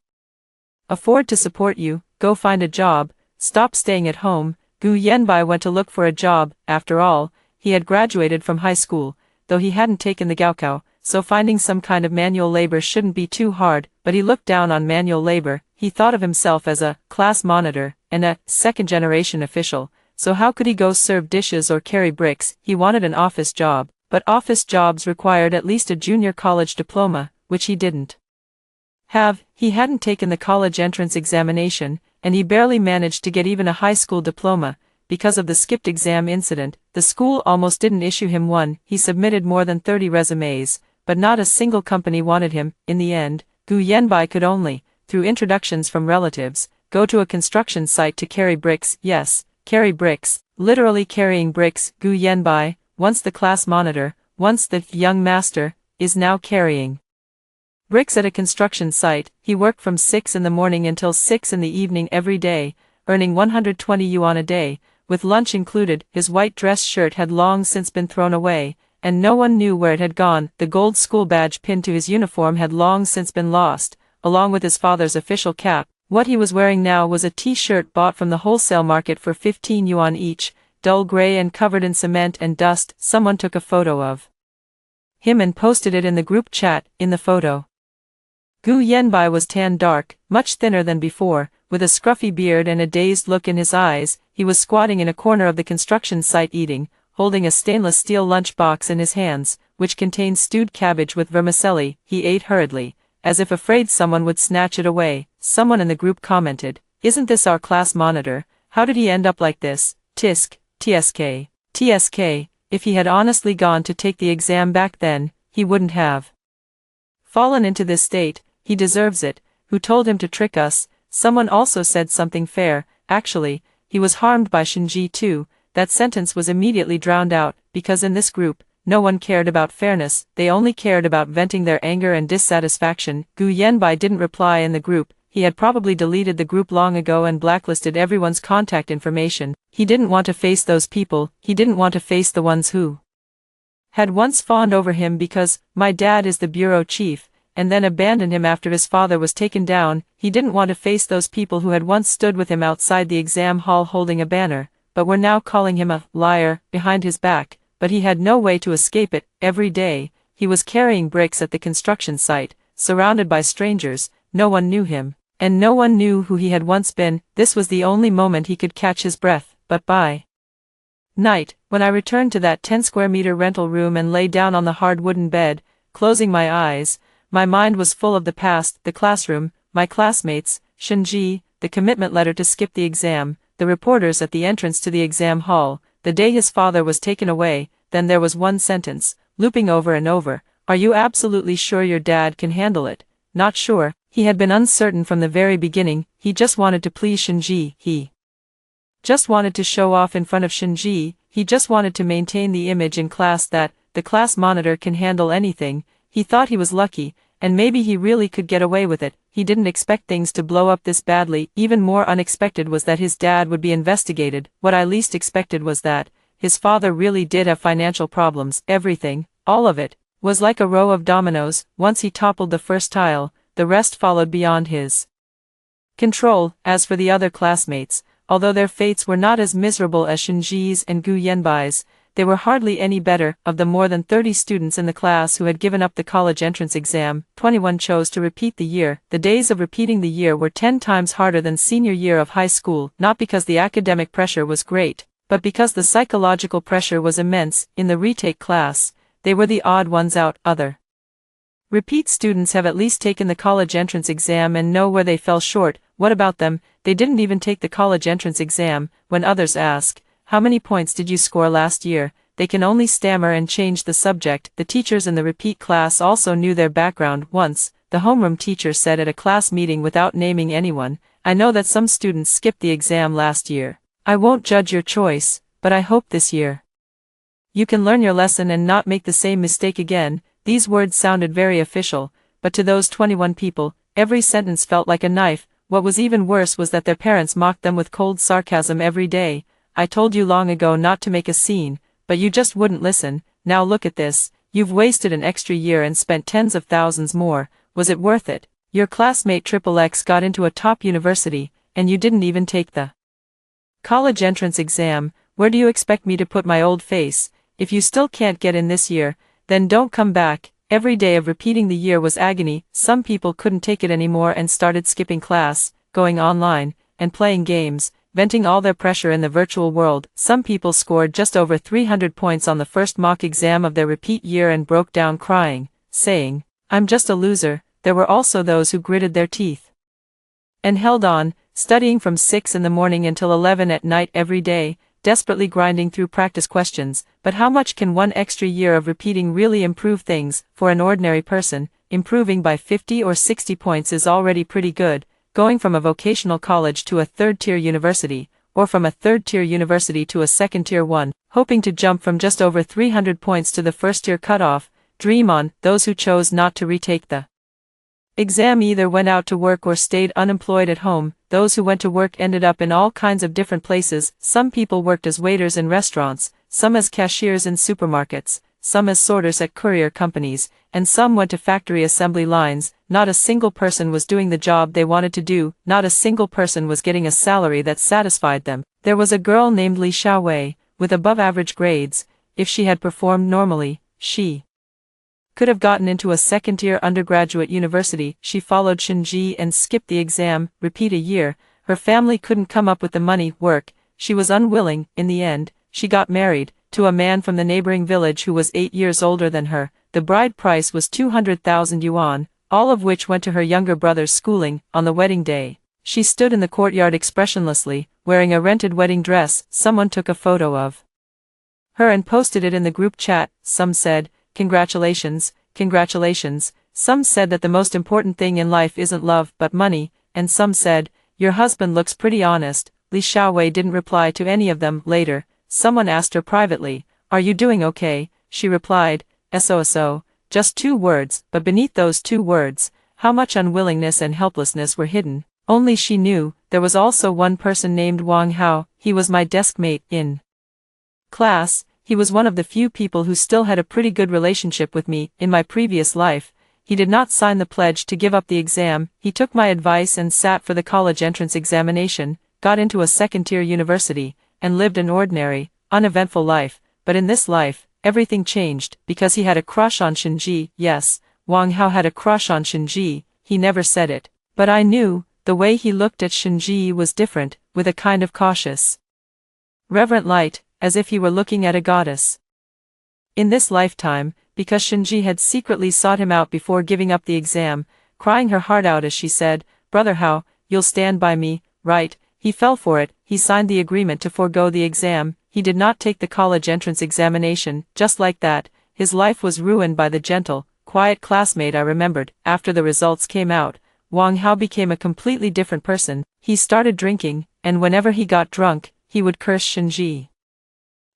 afford to support you. Go find a job, stop staying at home." Gu Yanbai went to look for a job. After all, he had graduated from high school, though he hadn't taken the Gaokao, so finding some kind of manual labor shouldn't be too hard. But he looked down on manual labor. He thought of himself as a class monitor and a second-generation official, so how could he go serve dishes or carry bricks? He wanted an office job, but office jobs required at least a junior college diploma, which he didn't have. He hadn't taken the college entrance examination, and he barely managed to get even a high school diploma. Because of the skipped exam incident, the school almost didn't issue him one. He submitted more than 30 resumes, but not a single company wanted him. In the end, Gu Yanbai could only, through introductions from relatives, go to a construction site to carry bricks. Yes, carry bricks, literally carrying bricks. Gu Yanbai, once the class monitor, once the young master, is now carrying bricks at a construction site. He worked from 6 in the morning until 6 in the evening every day, earning 120 yuan a day, with lunch included. His white dress shirt had long since been thrown away, and no one knew where it had gone. The gold school badge pinned to his uniform had long since been lost, along with his father's official cap. What he was wearing now was a t-shirt bought from the wholesale market for 15 yuan each, dull gray and covered in cement and dust. Someone took a photo of him and posted it in the group chat. In the photo, Gu Yanbai was tan dark, much thinner than before, with a scruffy beard and a dazed look in his eyes. He was squatting in a corner of the construction site eating, holding a stainless steel lunch box in his hands, which contained stewed cabbage with vermicelli. He ate hurriedly, as if afraid someone would snatch it away. Someone in the group commented, "Isn't this our class monitor? How did he end up like this?" Tisk, TSK. TSK, if he had honestly gone to take the exam back then, he wouldn't have fallen into this state. He deserves it. Who told him to trick us? Someone also said something fair. Actually, he was harmed by Shinji too. That sentence was immediately drowned out, because in this group, no one cared about fairness, they only cared about venting their anger and dissatisfaction. Gu Yanbai didn't reply in the group. He had probably deleted the group long ago and blacklisted everyone's contact information. He didn't want to face those people. He didn't want to face the ones who had once fawned over him because, "My dad is the bureau chief," and then abandoned him after his father was taken down. He didn't want to face those people who had once stood with him outside the exam hall holding a banner, but were now calling him a liar behind his back. But he had no way to escape it. Every day, he was carrying bricks at the construction site, surrounded by strangers. no one knew him. And no one knew who he had once been. This was the only moment he could catch his breath, but by night, when I returned to that 10-square-meter rental room and lay down on the hard wooden bed, closing my eyes, my mind was full of the past, the classroom, my classmates, Shinji, the commitment letter to skip the exam, the reporters at the entrance to the exam hall, the day his father was taken away. Then there was one sentence, looping over and over, "Are you absolutely sure your dad can handle it?" Not sure. He had been uncertain from the very beginning. He just wanted to please Shinji. He just wanted to show off in front of Shinji. He just wanted to maintain the image in class that the class monitor can handle anything. He thought he was lucky, and maybe he really could get away with it. He didn't expect things to blow up this badly. Even more unexpected was that his dad would be investigated. What I least expected was that his father really did have financial problems. Everything, all of it, was like a row of dominoes. Once he toppled the first tile, the rest followed beyond his control. As for the other classmates, although their fates were not as miserable as Shinji's and Gu Yenbai's, they were hardly any better. Of the more than 30 students in the class who had given up the college entrance exam, 21 chose to repeat the year. The days of repeating the year were 10 times harder than senior year of high school, not because the academic pressure was great, but because the psychological pressure was immense. In the retake class, they were the odd ones out. Other repeat students have at least taken the college entrance exam and know where they fell short. What about them? They didn't even take the college entrance exam. When others ask, "How many points did you score last year?" they can only stammer and change the subject. The teachers in the repeat class also knew their background. Once, the homeroom teacher said at a class meeting without naming anyone, "I know that some students skipped the exam last year. I won't judge your choice, but I hope this year you can learn your lesson and not make the same mistake again." These words sounded very official, but to those 21 people, every sentence felt like a knife. What was even worse was that their parents mocked them with cold sarcasm every day. "I told you long ago not to make a scene, but you just wouldn't listen. Now look at this. You've wasted an extra year and spent tens of thousands more. Was it worth it? Your classmate XXX got into a top university, and you didn't even take the college entrance exam. Where do you expect me to put my old face? If you still can't get in this year, then don't come back." Every day of repeating the year was agony. Some people couldn't take it anymore and started skipping class, going online, and playing games, venting all their pressure in the virtual world. Some people scored just over 300 points on the first mock exam of their repeat year and broke down crying, saying, "I'm just a loser." There were also those who gritted their teeth and held on, studying from 6 in the morning until 11 at night every day, desperately grinding through practice questions. But how much can one extra year of repeating really improve things? For an ordinary person, improving by 50 or 60 points is already pretty good. Going from a vocational college to a third-tier university, or from a third-tier university to a second-tier one, hoping to jump from just over 300 points to the first-tier cutoff, dream on. Those who chose not to retake the exam either went out to work or stayed unemployed at home. Those who went to work ended up in all kinds of different places. Some people worked as waiters in restaurants, some as cashiers in supermarkets, some as sorters at courier companies, and some went to factory assembly lines. Not a single person was doing the job they wanted to do. Not a single person was getting a salary that satisfied them. There was a girl named Li Xiaowei, with above-average grades. If she had performed normally, she could have gotten into a second-tier undergraduate university. She followed Shinji and skipped the exam. Repeat a year. Her family couldn't come up with the money. Work. She was unwilling. In the end, she got married to a man from the neighboring village who was 8 years older than her. The bride price was 200,000 yuan, all of which went to her younger brother's schooling. On the wedding day, she stood in the courtyard expressionlessly, wearing a rented wedding dress. Someone took a photo of her and posted it in the group chat. Some said, "Congratulations, congratulations." Some said that the most important thing in life isn't love but money, and some said, "Your husband looks pretty honest." Li Xiaowei didn't reply to any of them. Later, someone asked her privately, "Are you doing okay?" She replied, "SOSO." Just 2 words, but beneath those 2 words, how much unwillingness and helplessness were hidden, only she knew. There was also one person named Wang Hao. He was my desk mate in class. He was one of the few people who still had a pretty good relationship with me. In my previous life, he did not sign the pledge to give up the exam. He took my advice and sat for the college entrance examination, got into a second-tier university, and lived an ordinary, uneventful life. But in this life, everything changed, because he had a crush on Shinji. Yes, Wang Hao had a crush on Shinji. He never said it, But I knew, the way he looked at Shinji was different, with a kind of cautious, reverent light, as if he were looking at a goddess. In this lifetime, because Shinji had secretly sought him out before giving up the exam, crying her heart out as she said, "Brother How, you'll stand by me, right?" He fell for it. He signed the agreement to forego the exam. He did not take the college entrance examination. Just like that, his life was ruined by the gentle, quiet classmate I remembered. After the results came out, Wang Hao became a completely different person. He started drinking, and whenever he got drunk, he would curse Shinji.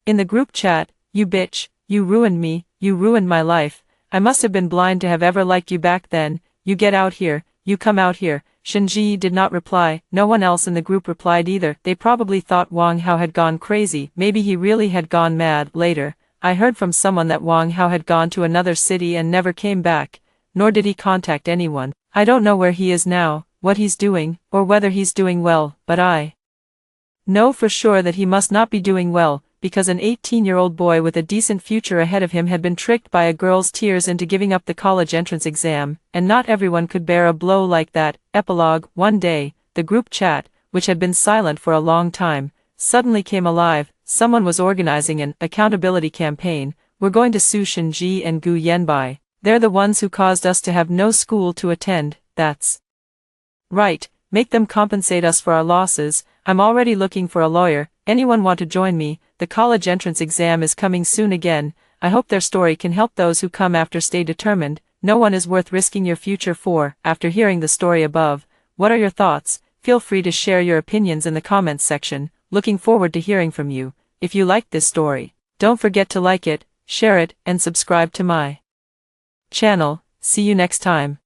In the group chat, "You bitch, you ruined me, you ruined my life. I must have been blind to have ever liked you back then. You get out here, you come out here." Shinji did not reply. No one else in the group replied either. They probably thought Wang Hao had gone crazy. Maybe he really had gone mad. Later, I heard from someone that Wang Hao had gone to another city and never came back, nor did he contact anyone. I don't know where he is now, what he's doing, or whether he's doing well, but I know for sure that he must not be doing well, because an 18-year-old boy with a decent future ahead of him had been tricked by a girl's tears into giving up the college entrance exam, and not everyone could bear a blow like that. Epilogue. One day, the group chat, which had been silent for a long time, suddenly came alive. Someone was organizing an accountability campaign. "We're going to sue Shinji and Gu Yanbai. They're the ones who caused us to have no school to attend." "That's right, make them compensate us for our losses. I'm already looking for a lawyer. Anyone want to join me? The college entrance exam is coming soon again. I hope their story can help those who come after. Stay determined. No one is worth risking your future for." After hearing the story above, what are your thoughts? Feel free to share your opinions in the comments section. Looking forward to hearing from you. If you liked this story, don't forget to like it, share it, and subscribe to my channel. See you next time.